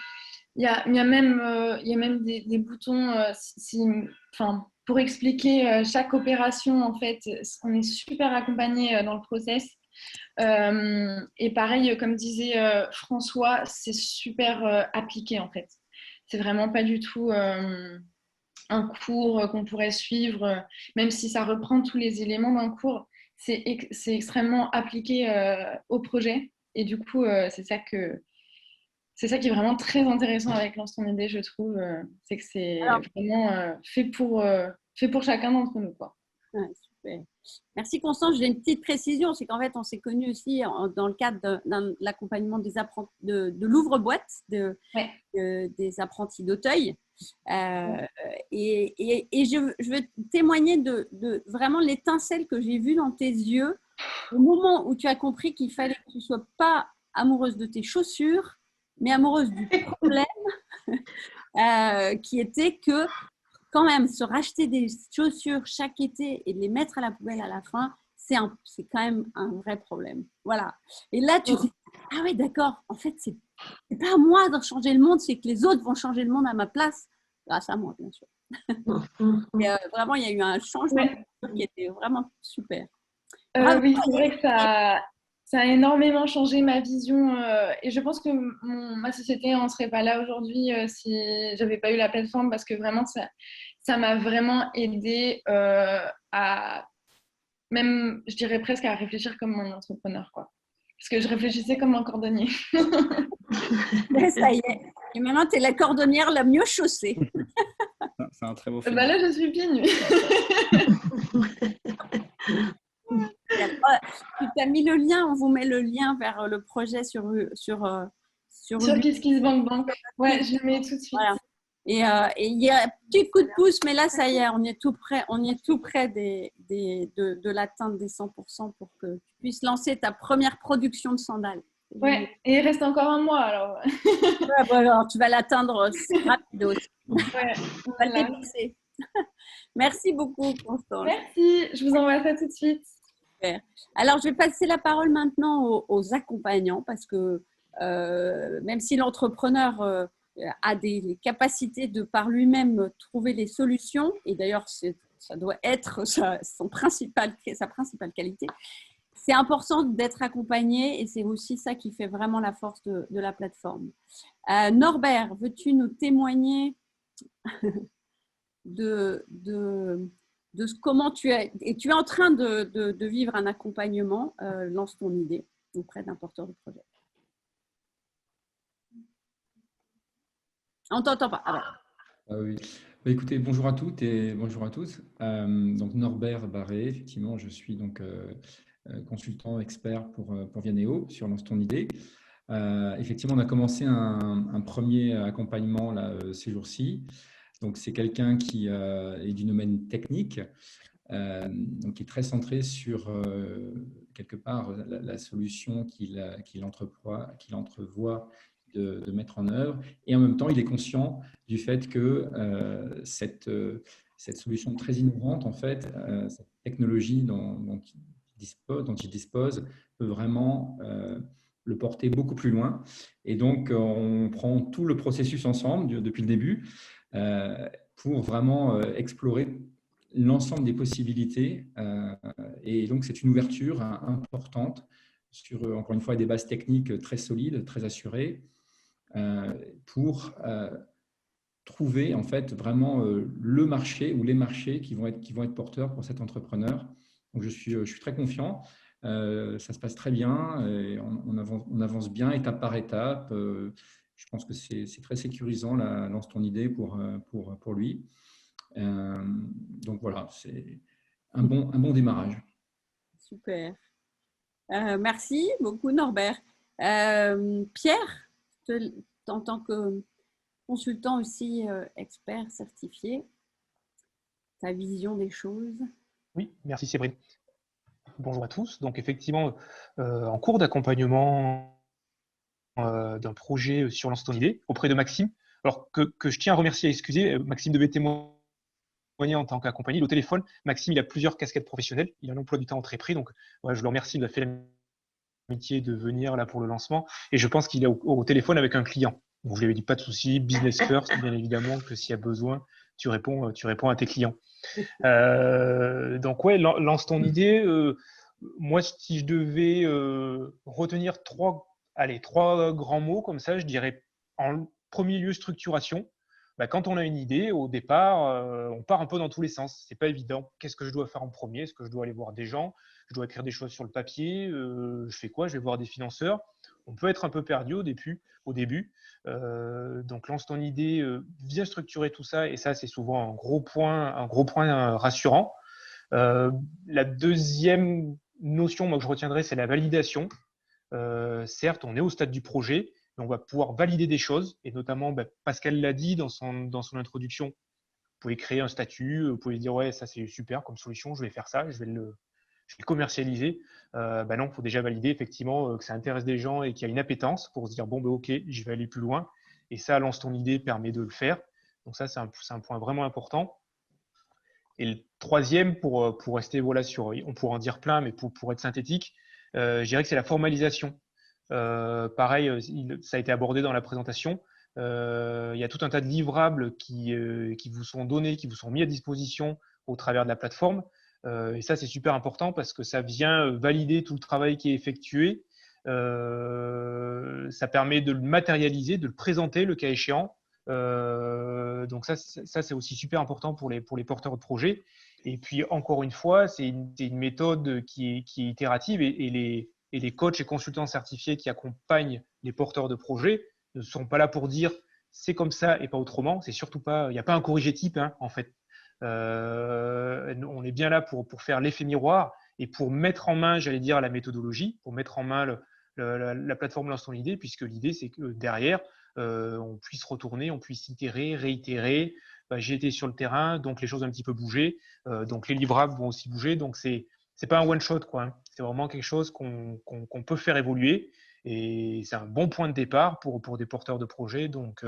y a même des boutons pour expliquer chaque opération. En fait, on est super accompagné dans le process. Et pareil, comme disait François, c'est super appliqué en fait. C'est vraiment pas du tout un cours qu'on pourrait suivre, même si ça reprend tous les éléments d'un cours. C'est extrêmement appliqué au projet. Et du coup, c'est ça qui est vraiment très intéressant avec Lance ton idée, je trouve. C'est que c'est vraiment fait pour chacun d'entre nous, quoi. Ouais, super. Merci Constance. J'ai une petite précision, c'est qu'en fait, on s'est connus aussi dans le cadre de l'accompagnement de l'ouvre-boîte des apprentis d'Auteuil. Et je veux témoigner de vraiment l'étincelle que j'ai vue dans tes yeux au moment où tu as compris qu'il fallait que tu ne sois pas amoureuse de tes chaussures, mais amoureuse du problème qui était que quand même se racheter des chaussures chaque été et de les mettre à la poubelle à la fin, c'est quand même un vrai problème. Voilà. Et là, tu te dis, ah oui, d'accord, en fait, c'est pas à moi de changer le monde, c'est que les autres vont changer le monde à ma place, grâce à moi, bien sûr. Et, vraiment, il y a eu un changement qui était vraiment super. Oui, c'est vrai que ça a énormément changé ma vision et je pense que ma société n'en serait pas là aujourd'hui si j'avais pas eu la plateforme parce que vraiment ça m'a vraiment aidé à même, je dirais presque à réfléchir comme un entrepreneur, quoi. Parce que je réfléchissais comme un cordonnier. Mais ça y est. Et maintenant, tu es la cordonnière la mieux chaussée. C'est un très beau film. Là, je suis pieds nus. Tu t'as mis le lien, on vous met le lien vers le projet sur KissKissBankBank. Ouais, je le mets tout de suite. Voilà. Et il y a un petit coup de pouce, mais là, ça y est, on est tout près de l'atteinte des 100% pour que tu puisses lancer ta première production de sandales. Ouais, et il reste encore un mois alors. Alors tu vas l'atteindre rapide aussi. Ouais, on va le dépasser. Merci beaucoup, Constance. Merci, je vous envoie ça tout de suite. Super. Alors, je vais passer la parole maintenant aux accompagnants parce que même si l'entrepreneur a des capacités de par lui-même trouver les solutions, et d'ailleurs, ça doit être sa principale qualité, c'est important d'être accompagné et c'est aussi ça qui fait vraiment la force de la plateforme. Norbert, veux-tu nous témoigner de comment tu es, et tu es en train de vivre un accompagnement, lance ton idée auprès d'un porteur de projet. On ne t'entend pas. Oui. Bah, écoutez, bonjour à toutes et bonjour à tous. Donc Norbert Barré, effectivement, je suis donc consultant expert pour Vianeo sur Lance ton idée. Effectivement, on a commencé un premier accompagnement là, ces jours-ci. Donc, c'est quelqu'un qui est du domaine technique, donc qui est très centré sur, quelque part, la solution qu'il entrevoit de mettre en œuvre. Et en même temps, il est conscient du fait que cette solution très innovante, en fait, cette technologie dont il dispose peut vraiment le porter beaucoup plus loin. Et donc, on prend tout le processus ensemble depuis le début pour vraiment explorer l'ensemble des possibilités. Et donc, c'est une ouverture importante sur, encore une fois, des bases techniques très solides, très assurées, pour trouver en fait vraiment le marché ou les marchés qui vont être porteurs pour cet entrepreneur. Donc, je suis très confiant. Ça se passe très bien et on avance bien étape par étape. Je pense que c'est très sécurisant, Lance ton idée pour lui. Donc voilà, c'est un bon démarrage. Super. Merci beaucoup, Norbert. Pierre, en tant que consultant aussi expert certifié, ta vision des choses. Oui, merci Séverine. Bonjour à tous. Donc effectivement, en cours d'accompagnement d'un projet sur Lance ton idée auprès de Maxime, alors que je tiens à remercier et excuser, Maxime devait témoigner en tant qu'accompagné. Au téléphone, Maxime, il a plusieurs casquettes professionnelles, il a un emploi du temps très pris, donc ouais, je le remercie, il a fait l'amitié de venir là pour le lancement, et je pense qu'il est au téléphone avec un client. Donc, je lui avais dit pas de souci, business first, bien évidemment que s'il y a besoin, tu réponds à tes clients. Donc ouais, lance ton idée. Moi, si je devais retenir trois grands mots comme ça, je dirais en premier lieu structuration. Bah, quand on a une idée, au départ, on part un peu dans tous les sens. C'est pas évident. Qu'est-ce que je dois faire en premier? Est-ce que je dois aller voir des gens? Je dois écrire des choses sur le papier? Je fais quoi? Je vais voir des financeurs. On peut être un peu perdu au début. Donc, lance ton idée, bien structurer tout ça. Et ça, c'est souvent un gros point rassurant. La deuxième notion moi, que je retiendrai, c'est la validation. Certes, on est au stade du projet, mais on va pouvoir valider des choses. Et notamment, Pascal l'a dit dans son introduction, vous pouvez créer un statut, vous pouvez dire « ouais, ça c'est super comme solution, je vais faire ça, je vais le commercialiser ». Non, il faut déjà valider effectivement que ça intéresse des gens et qu'il y a une appétence pour se dire « bon, ok, je vais aller plus loin ». Et ça, lance ton idée permet de le faire. Donc ça, c'est un point vraiment important. Et le troisième, pour rester sur, on pourrait en dire plein, mais pour être synthétique, je dirais que c'est la formalisation. Pareil, ça a été abordé dans la présentation. Il y a tout un tas de livrables qui vous sont donnés, qui vous sont mis à disposition au travers de la plateforme. Et ça, c'est super important parce que ça vient valider tout le travail qui est effectué. Ça permet de le matérialiser, de le présenter le cas échéant. Donc ça c'est aussi super important pour les porteurs de projets. Et puis encore une fois, c'est une méthode qui est itérative et les coachs et consultants certifiés qui accompagnent les porteurs de projets ne sont pas là pour dire c'est comme ça et pas autrement. C'est surtout pas, il n'y a pas un corrigé-type en fait. On est bien là pour faire l'effet miroir et pour mettre en main, j'allais dire, la méthodologie, pour mettre en main la plateforme Lance ton idée, puisque l'idée c'est que derrière on puisse retourner, on puisse itérer, réitérer. J'ai été sur le terrain, donc les choses ont un petit peu bougé, donc les livrables vont aussi bouger. Donc c'est pas un one shot quoi. C'est vraiment quelque chose qu'on peut faire évoluer et c'est un bon point de départ pour des porteurs de projets. Donc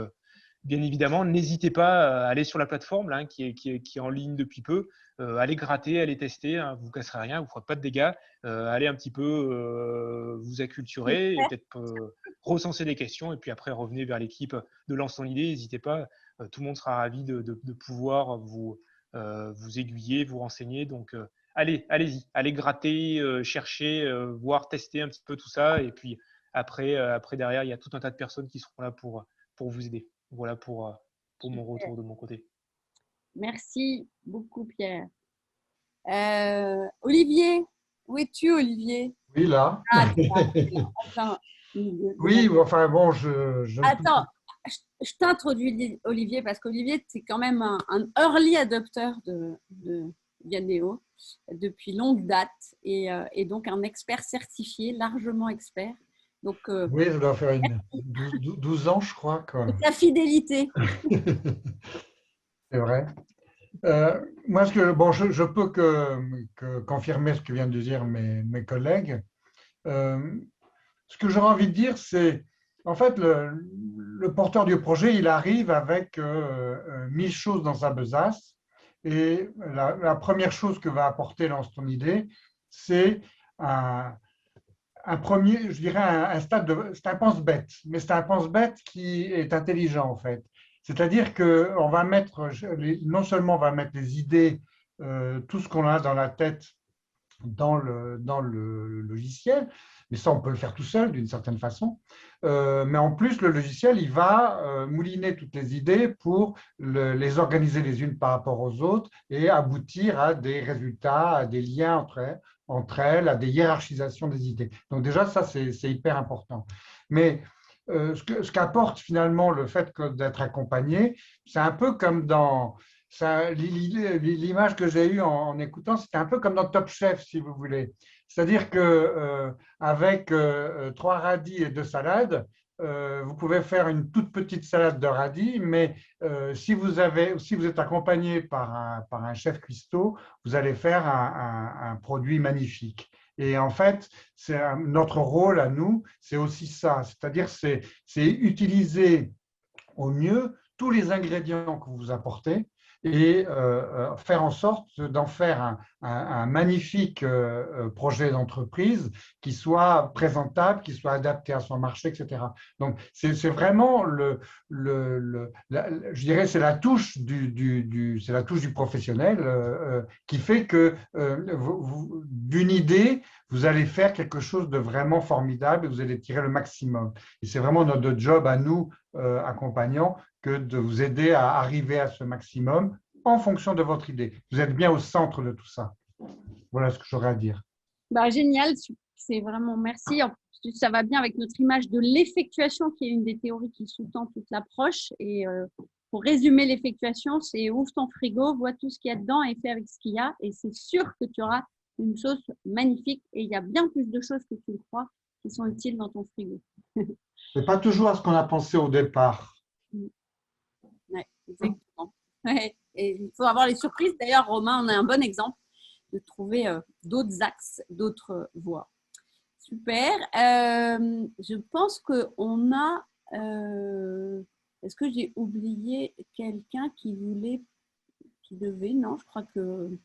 bien évidemment, n'hésitez pas à aller sur la plateforme qui est en ligne depuis peu. Allez gratter, allez tester, vous ne vous casserez rien, vous ne ferez pas de dégâts. Allez un petit peu vous acculturer et peut-être recenser des questions et puis après revenez vers l'équipe de Lance ton idée. N'hésitez pas, tout le monde sera ravi de pouvoir vous aiguiller, vous renseigner. Donc allez-y, allez gratter, chercher, voir, tester un petit peu tout ça. Et puis après derrière, il y a tout un tas de personnes qui seront là pour vous aider. Voilà pour mon retour de mon côté. Merci beaucoup, Pierre. Olivier, où es-tu, Olivier? Oui, là. Ah, enfin, oui, enfin bon, je... Attends, je t'introduis, Olivier, parce qu'Olivier, c'est quand même un early adopter de Vianeo. depuis longue date et donc un expert certifié, largement expert. Donc, oui, ça doit faire 12 ans, je crois. la fidélité. C'est vrai. Moi, je peux confirmer ce que viennent de dire mes collègues. Ce que j'aurais envie de dire, c'est, en fait, le porteur du projet, il arrive avec 1000 choses dans sa besace. Et la première chose que va apporter dans son idée, c'est un premier, je dirais, un stade de. C'est un pense-bête, mais c'est un pense-bête qui est intelligent, en fait. C'est-à-dire qu'on va mettre, non seulement on va mettre les idées, tout ce qu'on a dans la tête, dans le logiciel, mais ça, on peut le faire tout seul d'une certaine façon. Mais en plus, le logiciel, il va mouliner toutes les idées pour les organiser les unes par rapport aux autres et aboutir à des résultats, à des liens entre elles, à des hiérarchisations des idées. Donc déjà, ça, c'est hyper important. Mais ce qu'apporte finalement le fait d'être accompagné, c'est un peu comme dans… L'image que j'ai eue en écoutant, c'était un peu comme dans Top Chef, si vous voulez. C'est-à-dire qu'avec 3 radis et 2 salades, vous pouvez faire une toute petite salade de radis, mais si vous êtes accompagné par un chef cuistot, vous allez faire un produit magnifique. Et en fait, notre rôle à nous, c'est aussi ça. C'est-à-dire, c'est utiliser au mieux tous les ingrédients que vous apportez et faire en sorte d'en faire un magnifique projet d'entreprise qui soit présentable, qui soit adapté à son marché, etc. Donc, c'est vraiment je dirais, c'est la touche c'est la touche du professionnel qui fait que d'une idée, vous allez faire quelque chose de vraiment formidable et vous allez tirer le maximum. Et c'est vraiment notre job à nous, accompagnants, que de vous aider à arriver à ce maximum en fonction de votre idée. Vous êtes bien au centre de tout ça. Voilà ce que j'aurais à dire. Génial, c'est vraiment merci. En plus, ça va bien avec notre image de l'effectuation, qui est une des théories qui sous-tend toute l'approche. Et pour résumer l'effectuation, c'est ouvre ton frigo, vois tout ce qu'il y a dedans et fais avec ce qu'il y a. Et c'est sûr que tu auras une sauce magnifique. Et il y a bien plus de choses que tu le crois qui sont utiles dans ton frigo. C'est pas toujours à ce qu'on a pensé au départ. Oui, exactement. Ouais. Et il faut avoir les surprises. D'ailleurs, Romain, on a un bon exemple de trouver d'autres axes, d'autres voies. Super. Je pense qu'on a… est-ce que j'ai oublié quelqu'un qui devait… Non, je crois que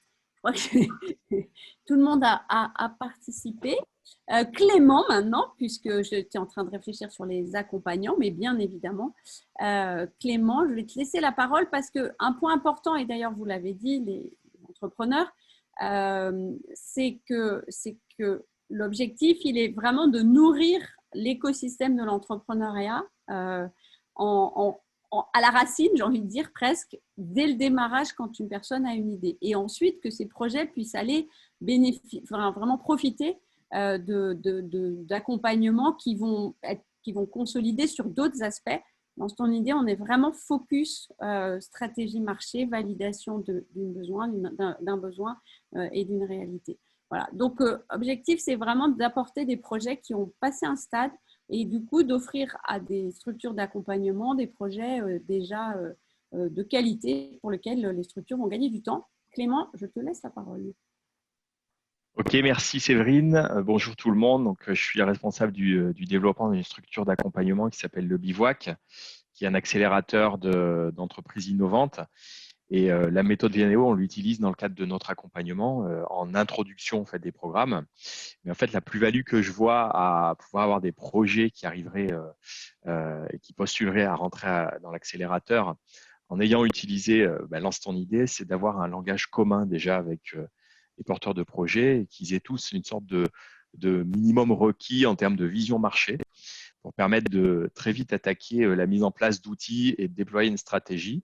tout le monde a participé. Clément, maintenant, puisque j'étais en train de réfléchir sur les accompagnants, mais bien évidemment, Clément, je vais te laisser la parole parce qu'un point important, et d'ailleurs vous l'avez dit, les entrepreneurs, c'est que l'objectif, il est vraiment de nourrir l'écosystème de l'entrepreneuriat à la racine, j'ai envie de dire presque, dès le démarrage quand une personne a une idée. Et ensuite, que ces projets puissent aller vraiment profiter d'accompagnements qui vont consolider sur d'autres aspects. Dans ton idée, on est vraiment focus stratégie marché, validation d'un besoin et d'une réalité. Voilà. Donc, objectif, c'est vraiment d'apporter des projets qui ont passé un stade et du coup d'offrir à des structures d'accompagnement des projets déjà de qualité pour lesquels les structures vont gagner du temps. Clément, je te laisse la parole. Ok, merci Séverine. Bonjour tout le monde. Donc, je suis responsable du développement d'une structure d'accompagnement qui s'appelle le Bivouac, qui est un accélérateur d'entreprises innovantes. Et la méthode Vianeo, on l'utilise dans le cadre de notre accompagnement en introduction en fait, des programmes. Mais en fait, la plus-value que je vois à pouvoir avoir des projets qui arriveraient et qui postuleraient à rentrer dans l'accélérateur en ayant utilisé Lance ton idée, c'est d'avoir un langage commun déjà avec les porteurs de projets et qu'ils aient tous une sorte de minimum requis en termes de vision marché pour permettre de très vite attaquer la mise en place d'outils et de déployer une stratégie.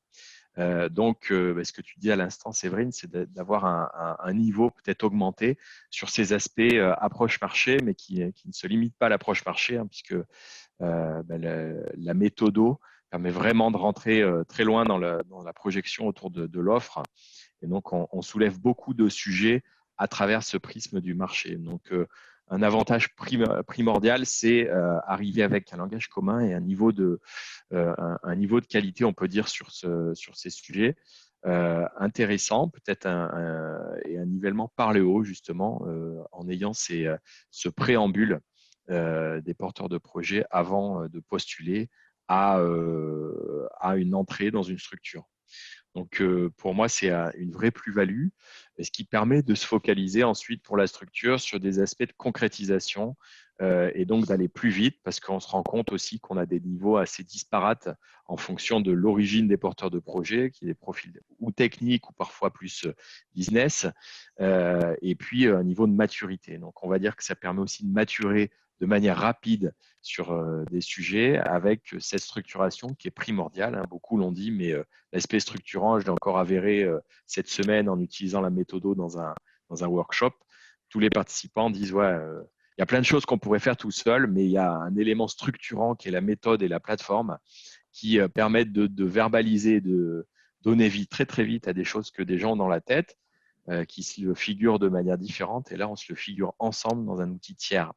Donc, ce que tu dis à l'instant, Séverine, c'est d'avoir un niveau peut-être augmenté sur ces aspects approche marché, mais qui ne se limite pas à l'approche marché, puisque la méthodo permet vraiment de rentrer très loin dans la projection autour de l'offre. Et donc, on soulève beaucoup de sujets à travers ce prisme du marché. Donc, un avantage primordial, c'est arriver avec un langage commun et un niveau de qualité, on peut dire, sur ces sujets. Intéressant, peut-être et un nivellement par le haut, justement, en ayant ce préambule des porteurs de projets avant de postuler à une entrée dans une structure. Donc, pour moi, c'est une vraie plus-value, ce qui permet de se focaliser ensuite pour la structure sur des aspects de concrétisation et donc d'aller plus vite parce qu'on se rend compte aussi qu'on a des niveaux assez disparates en fonction de l'origine des porteurs de projets, qui sont des profils ou techniques ou parfois plus business, et puis un niveau de maturité. Donc, on va dire que ça permet aussi de maturer de manière rapide sur des sujets avec cette structuration qui est primordiale. Hein. Beaucoup l'ont dit, mais l'aspect structurant, je l'ai encore avéré cette semaine en utilisant la méthodo dans un workshop. Tous les participants disent ouais, il y a plein de choses qu'on pourrait faire tout seul, mais il y a un élément structurant qui est la méthode et la plateforme qui permettent de verbaliser, de donner vie très très vite à des choses que des gens ont dans la tête, qui se le figurent de manière différente. Et là, on se le figure ensemble dans un outil tiers.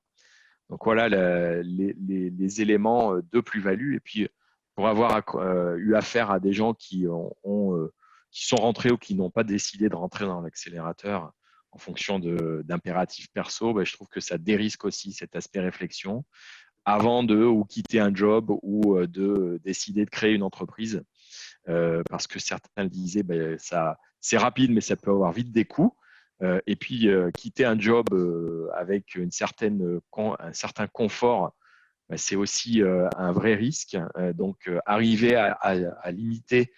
Donc voilà les éléments de plus-value. Et puis, pour avoir eu affaire à des gens qui sont rentrés ou qui n'ont pas décidé de rentrer dans l'accélérateur en fonction d'impératifs perso, je trouve que ça dérisque aussi cet aspect réflexion avant de ou quitter un job ou de décider de créer une entreprise. Parce que certains le disaient, c'est rapide, mais ça peut avoir vite des coûts. Et puis, quitter un job avec un certain confort, c'est aussi un vrai risque. Donc, arriver à limiter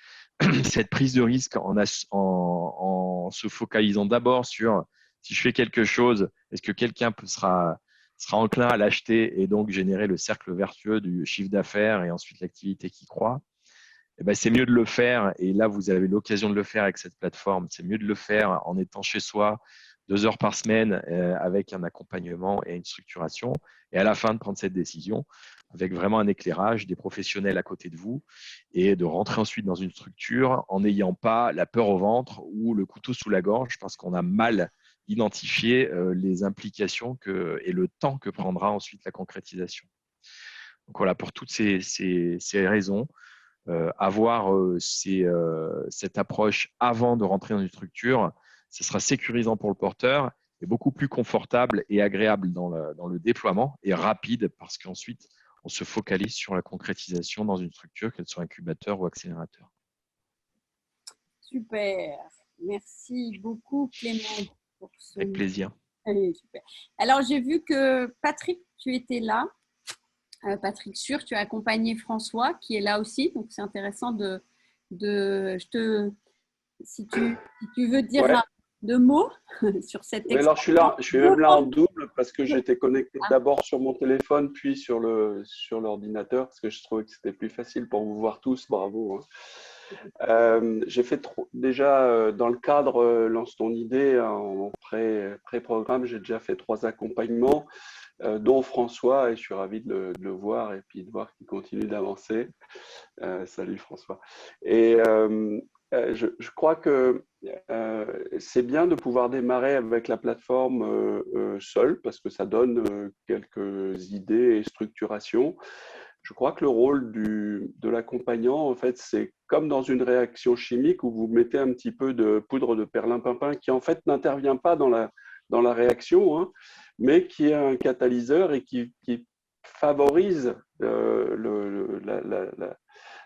cette prise de risque en se focalisant d'abord sur si je fais quelque chose, est-ce que quelqu'un sera enclin à l'acheter et donc générer le cercle vertueux du chiffre d'affaires et ensuite l'activité qui croît. C'est mieux de le faire, et là vous avez l'occasion de le faire avec cette plateforme, c'est mieux de le faire en étant chez soi 2 heures par semaine avec un accompagnement et une structuration, et à la fin de prendre cette décision avec vraiment un éclairage, des professionnels à côté de vous, et de rentrer ensuite dans une structure en n'ayant pas la peur au ventre ou le couteau sous la gorge parce qu'on a mal identifié les implications et le temps que prendra ensuite la concrétisation. Donc voilà, pour toutes ces raisons, avoir cette approche avant de rentrer dans une structure, ce sera sécurisant pour le porteur et beaucoup plus confortable et agréable dans le déploiement et rapide parce qu'ensuite, on se focalise sur la concrétisation dans une structure, qu'elle soit incubateur ou accélérateur. Super. Merci beaucoup, Clément. Avec plaisir. Allez, super. Alors, j'ai vu que Patrick, tu étais là. Patrick Sûr, tu as accompagné François qui est là aussi, donc c'est intéressant si tu veux dire deux mots sur cette expérience. Alors je suis même là en double parce que j'étais connecté d'abord sur mon téléphone puis sur l'ordinateur parce que je trouvais que c'était plus facile pour vous voir tous, bravo. J'ai fait déjà dans le cadre Lance ton idée en pré-programme, j'ai déjà fait 3 accompagnements. Dont François, et je suis ravi de le voir et puis de voir qu'il continue d'avancer. Salut François. Et je crois que c'est bien de pouvoir démarrer avec la plateforme seule parce que ça donne quelques idées et structurations. Je crois que le rôle de l'accompagnant, en fait, c'est comme dans une réaction chimique où vous mettez un petit peu de poudre de perlimpinpin qui en fait n'intervient pas dans la réaction, hein, mais qui est un catalyseur et qui favorise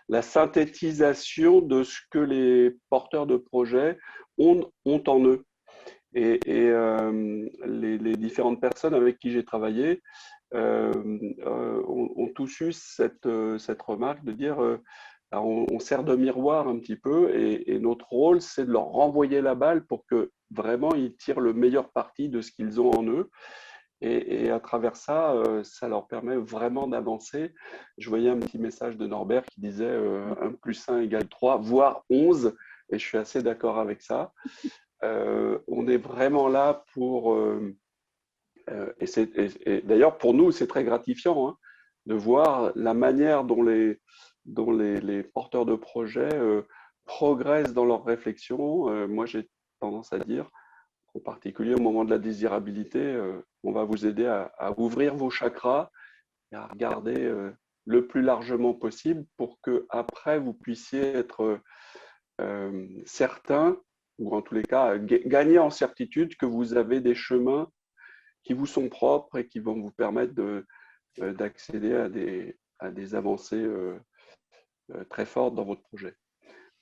la synthétisation de ce que les porteurs de projets ont en eux. Et les différentes personnes avec qui j'ai travaillé ont tous eu cette remarque de dire on sert de miroir un petit peu et notre rôle, c'est de leur renvoyer la balle pour que vraiment ils tirent le meilleur parti de ce qu'ils ont en eux. Et à travers ça, ça leur permet vraiment d'avancer. Je voyais un petit message de Norbert qui disait 1 + 1 = 3, voire 11, et je suis assez d'accord avec ça. On est vraiment là pour… et d'ailleurs, pour nous, c'est très gratifiant hein, de voir la manière dont les porteurs de projets progressent dans leur réflexion. Moi, j'ai tendance à dire en particulier au moment de la désirabilité, on va vous aider à ouvrir vos chakras et à regarder le plus largement possible pour que après vous puissiez être certain, ou en tous les cas gagner en certitude que vous avez des chemins qui vous sont propres et qui vont vous permettre d'accéder à des avancées très fortes dans votre projet.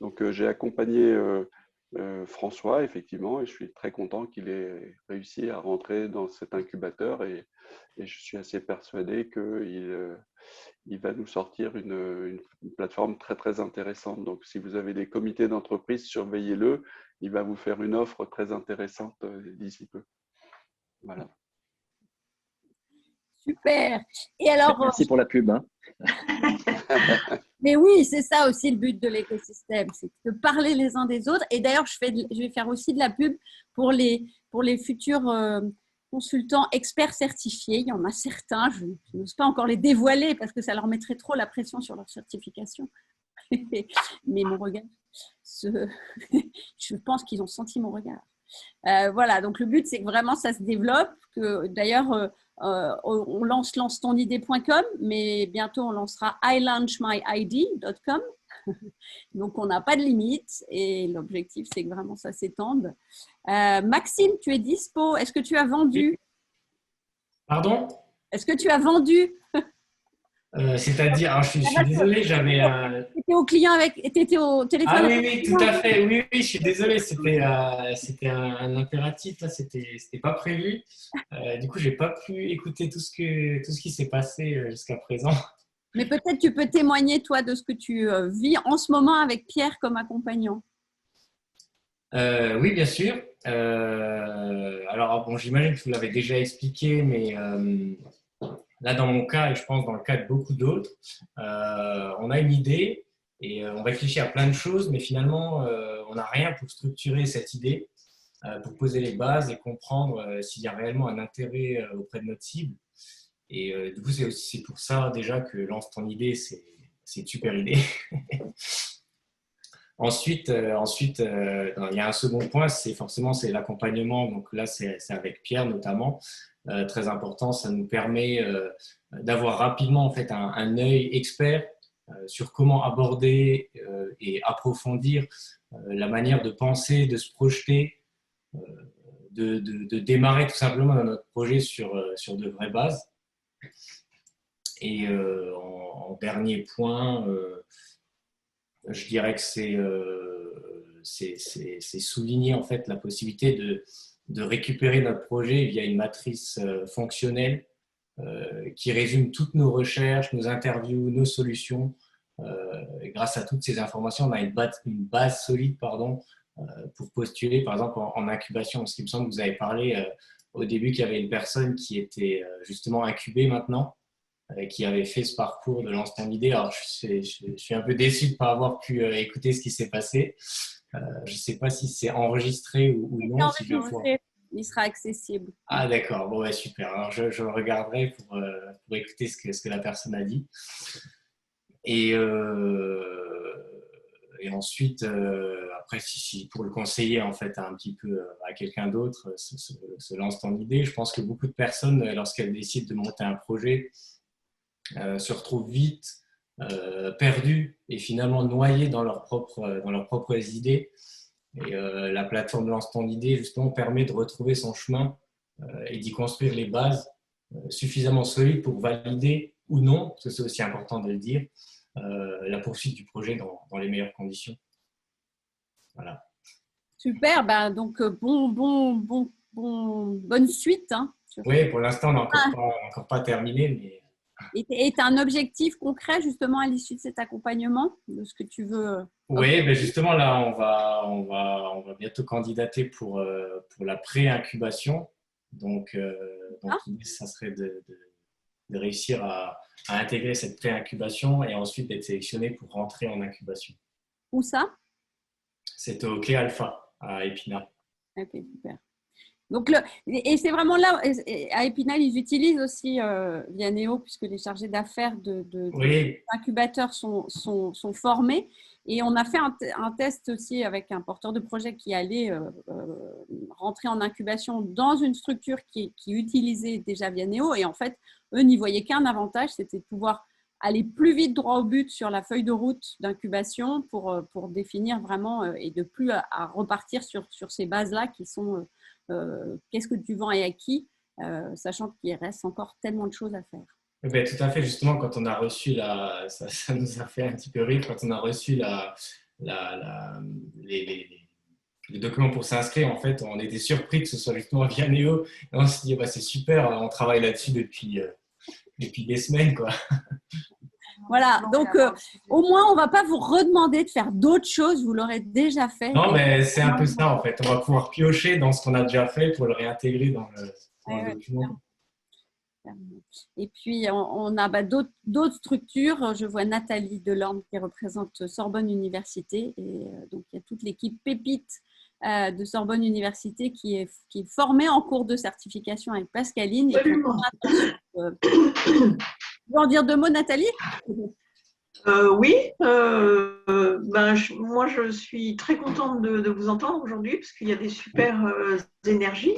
Donc j'ai accompagné François, effectivement, et je suis très content qu'il ait réussi à rentrer dans cet incubateur et je suis assez persuadé qu'il va nous sortir une plateforme très, très intéressante. Donc, si vous avez des comités d'entreprise, surveillez-le. Il va vous faire une offre très intéressante d'ici peu. Voilà. Super. Et alors, merci pour la pub. Hein. Mais oui, c'est ça aussi le but de l'écosystème, c'est de parler les uns des autres. Et d'ailleurs, je vais faire aussi de la pub pour les futurs consultants experts certifiés. Il y en a certains, je n'ose pas encore les dévoiler parce que ça leur mettrait trop la pression sur leur certification. Mais mon regard, je pense qu'ils ont senti mon regard. Voilà, donc le but, c'est que vraiment ça se développe. D'ailleurs, on lance tonidée.com, mais bientôt on lancera ilaunchmyid.com. Donc on n'a pas de limite et l'objectif, c'est que vraiment ça s'étende. Maxime, tu es dispo. Est-ce que tu as vendu? Pardon? Est-ce que tu as vendu? C'est-à-dire, alors je suis désolé, j'avais un… Tu étais au client t'étais au téléphone. Ah oui, tout à fait. Oui, je suis désolé, c'était un impératif, là, c'était pas prévu. Du coup, j'ai pas pu écouter tout ce qui s'est passé jusqu'à présent. Mais peut-être tu peux témoigner, toi, de ce que tu vis en ce moment avec Pierre comme accompagnant. Oui, bien sûr. Alors, bon, j'imagine que vous l'avez déjà expliqué, mais… Là, dans mon cas, et je pense dans le cas de beaucoup d'autres, on a une idée et on réfléchit à plein de choses, mais finalement, on n'a rien pour structurer cette idée, pour poser les bases et comprendre s'il y a réellement un intérêt auprès de notre cible. Et du coup, c'est pour ça déjà que Lance ton idée, c'est une super idée. Ensuite, il y a un second point, c'est l'accompagnement. Donc là, c'est avec Pierre notamment. Très important, ça nous permet d'avoir rapidement en fait un œil expert sur comment aborder et approfondir la manière de penser, de se projeter, de démarrer tout simplement notre projet sur de vraies bases. Et en dernier point, je dirais que c'est souligner en fait la possibilité de récupérer notre projet via une matrice fonctionnelle qui résume toutes nos recherches, nos interviews, nos solutions. Et grâce à toutes ces informations, on a une base solide pour postuler, par exemple, en incubation. Parce qu'il me semble que vous avez parlé au début qu'il y avait une personne qui était justement incubée maintenant, qui avait fait ce parcours de Lance ton idée. Alors, je suis un peu déçu de ne pas avoir pu écouter ce qui s'est passé. Je ne sais pas si c'est enregistré ou non. Si il sera accessible. Ah d'accord, bon, ouais, super. Alors je regarderai pour écouter ce que la personne a dit. Et ensuite, après, si pour le conseiller en fait un petit peu à quelqu'un d'autre, se lance ton idée. Je pense que beaucoup de personnes, lorsqu'elles décident de monter un projet, se retrouvent vite perdues et finalement noyées dans leurs propres idées. Et la plateforme Lance ton idée, justement, permet de retrouver son chemin et d'y construire les bases suffisamment solides pour valider ou non, parce que c'est aussi important de le dire, la poursuite du projet dans les meilleures conditions. Voilà. Super, ben donc bonne suite. Hein, oui, pour l'instant, on n'a encore pas terminé, mais… Et tu as un objectif concret justement à l'issue de cet accompagnement, de ce que tu veux? Oui, ben justement là, on va bientôt candidater pour la pré-incubation. Donc l'idée, ça serait de réussir à intégrer cette pré-incubation et ensuite d'être sélectionné pour rentrer en incubation. Où ça? C'est au Clé Alpha à Épinal. Ok, super. Donc et c'est vraiment là, à Épinal, ils utilisent aussi Vianeo, puisque les chargés d'affaires oui. d'incubateurs sont formés. Et on a fait un test aussi avec un porteur de projet qui allait rentrer en incubation dans une structure qui utilisait déjà Vianeo. Et en fait, eux n'y voyaient qu'un avantage, c'était de pouvoir aller plus vite droit au but sur la feuille de route d'incubation pour définir vraiment et de plus à repartir sur ces bases-là qui sont qu'est-ce que tu vends et à qui, sachant qu'il reste encore tellement de choses à faire. Ben, tout à fait, justement, quand on a reçu ça nous a fait un petit peu rire, quand on a reçu les documents pour s'inscrire, en fait, on était surpris que ce soit justement Vianeo. Et on s'est dit, bah, c'est super, on travaille là-dessus depuis des semaines, quoi. Voilà, donc au moins, on ne va pas vous redemander de faire d'autres choses, vous l'aurez déjà fait. Non, mais c'est un peu ça, en fait. On va pouvoir piocher dans ce qu'on a déjà fait pour le réintégrer dans le document. Et puis, on a d'autres structures. Je vois Nathalie Delorme qui représente Sorbonne Université. Et donc, il y a toute l'équipe Pépite de Sorbonne Université qui est formée en cours de certification avec Pascaline. Absolument. Tu veux en dire deux mots, Nathalie ? Oui, moi je suis très contente de vous entendre aujourd'hui parce qu'il y a des super énergies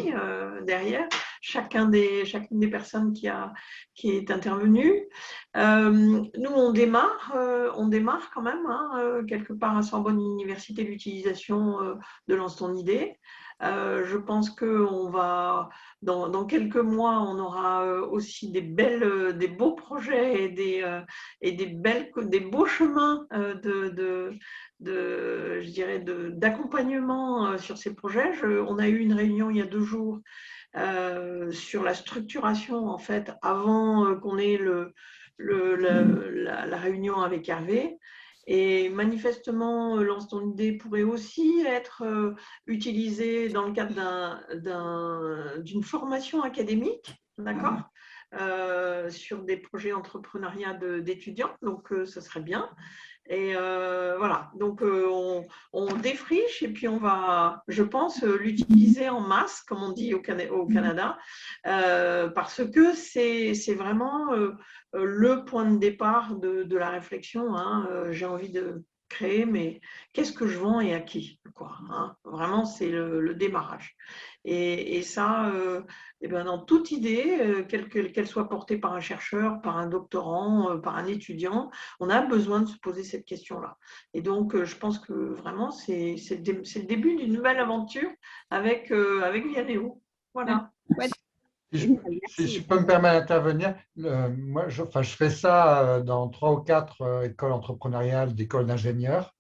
derrière chacune des personnes qui est intervenue. Nous, on démarre quand même, hein, quelque part à Sorbonne Université, l'utilisation de Lance ton idée. Je pense qu'on va, dans quelques mois, on aura aussi des beaux projets et des beaux chemins je dirais, d'accompagnement sur ces projets. On a eu une réunion il y a 2 jours sur la structuration, en fait, avant qu'on ait la réunion avec Hervé. Et manifestement, Lance ton idée pourrait aussi être utilisé dans le cadre d'une formation académique, d'accord, sur des projets entrepreneuriat d'étudiants. Donc, ce serait bien. Et voilà, donc on défriche et puis on va, je pense, l'utiliser en masse, comme on dit au Canada, parce que c'est vraiment le point de départ de la réflexion. Hein. J'ai envie de créer, mais qu'est-ce que je vends et à qui, quoi, hein. Vraiment, c'est le démarrage. Et ça, dans toute idée, qu'elle soit portée par un chercheur, par un doctorant, par un étudiant, on a besoin de se poser cette question-là. Et donc, je pense que vraiment, c'est le début d'une nouvelle aventure avec Vianeo. Voilà. Ouais. Si je peux me permettre d'intervenir, moi, je fais ça dans 3 ou 4 écoles entrepreneuriales, d'écoles d'ingénieurs,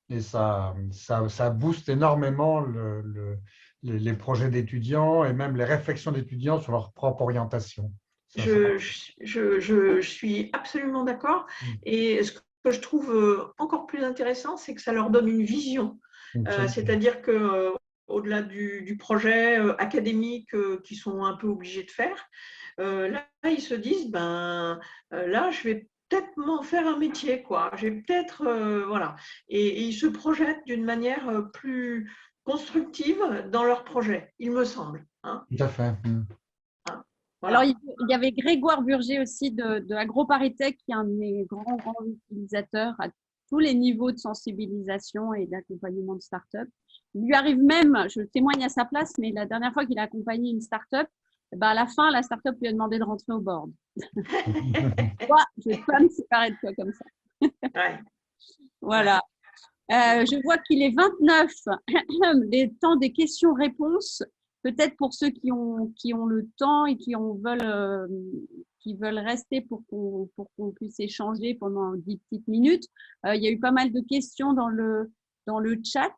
et ça booste énormément les projets d'étudiants et même les réflexions d'étudiants sur leur propre orientation. Je suis absolument d'accord. Et ce que je trouve encore plus intéressant, c'est que ça leur donne une vision. C'est-à-dire que au-delà du projet académique qu'ils sont un peu obligés de faire, là, ils se disent, là, je vais peut-être m'en faire un métier, quoi. J'ai peut-être, voilà. Et ils se projettent d'une manière plus constructive dans leur projet, il me semble. Hein. Tout à fait. Hein, voilà. Alors, il y avait Grégoire Burger aussi de AgroParisTech, qui est un de mes grands utilisateurs à tous les niveaux de sensibilisation et d'accompagnement de start-up. Il lui arrive même, je témoigne à sa place, mais la dernière fois qu'il a accompagné une start-up, à la fin, la start-up lui a demandé de rentrer au board. Moi, je ne vais pas me séparer de toi comme ça. Ouais. Voilà. Je vois qu'il est 29. Les temps des questions-réponses. Peut-être pour ceux qui ont le temps et qui veulent rester pour qu'on puisse échanger pendant 10 petites minutes. Il y a eu pas mal de questions dans le chat.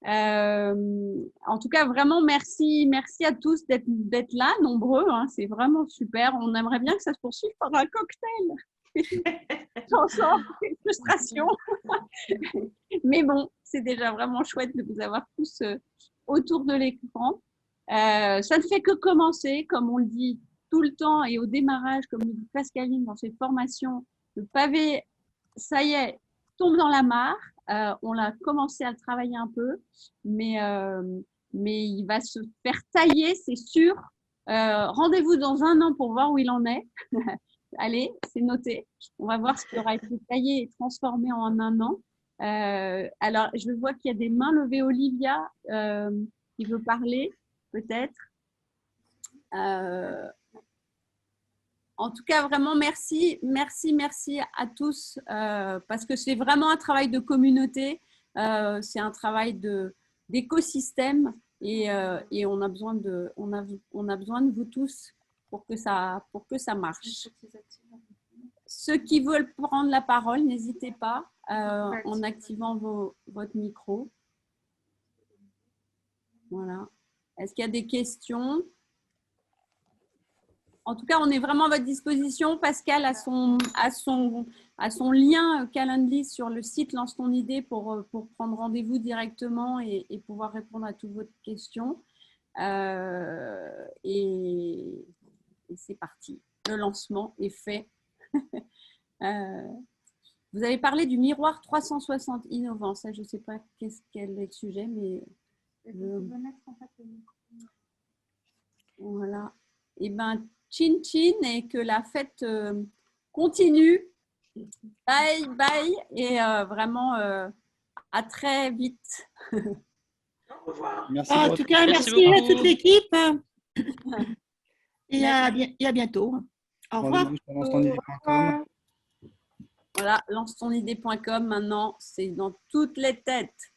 En tout cas, vraiment, merci à tous d'être là, nombreux. Hein, c'est vraiment super. On aimerait bien que ça se poursuive par un cocktail. J'en sens une frustration. Mais bon, c'est déjà vraiment chouette de vous avoir tous autour de l'écran. Ça ne fait que commencer, comme on le dit tout le temps, et au démarrage, comme le dit Pascaline dans ses formations, le pavé, ça y est, tombe dans la mare. On l'a commencé à le travailler un peu, mais il va se faire tailler, c'est sûr. Rendez-vous dans 1 an pour voir où il en est. Allez, c'est noté. On va voir ce qui aura été taillé et transformé en 1 an. Alors, je vois qu'il y a des mains levées. Olivia qui veut parler. peut-être. En tout cas, vraiment, merci à tous, parce que c'est vraiment un travail de communauté, c'est un travail d'écosystème, et on a besoin de vous tous pour que ça marche. Ceux qui veulent prendre la parole, n'hésitez pas en activant votre micro. Voilà. Est-ce qu'il y a des questions? En tout cas, on est vraiment à votre disposition. Pascal a son lien Calendly sur le site Lance ton idée pour prendre rendez-vous directement et pouvoir répondre à toutes vos questions. Et c'est parti. Le lancement est fait. Vous avez parlé du miroir 360 innovant. Ça, je ne sais pas quel est le sujet, mais voilà. Et ben, chin chin, et que la fête continue. Bye bye, et vraiment à très vite. Au revoir. Merci En tout cas, merci à toute l'équipe. Et à bientôt. Au revoir. Voilà, lance-ton-idée.com maintenant, c'est dans toutes les têtes.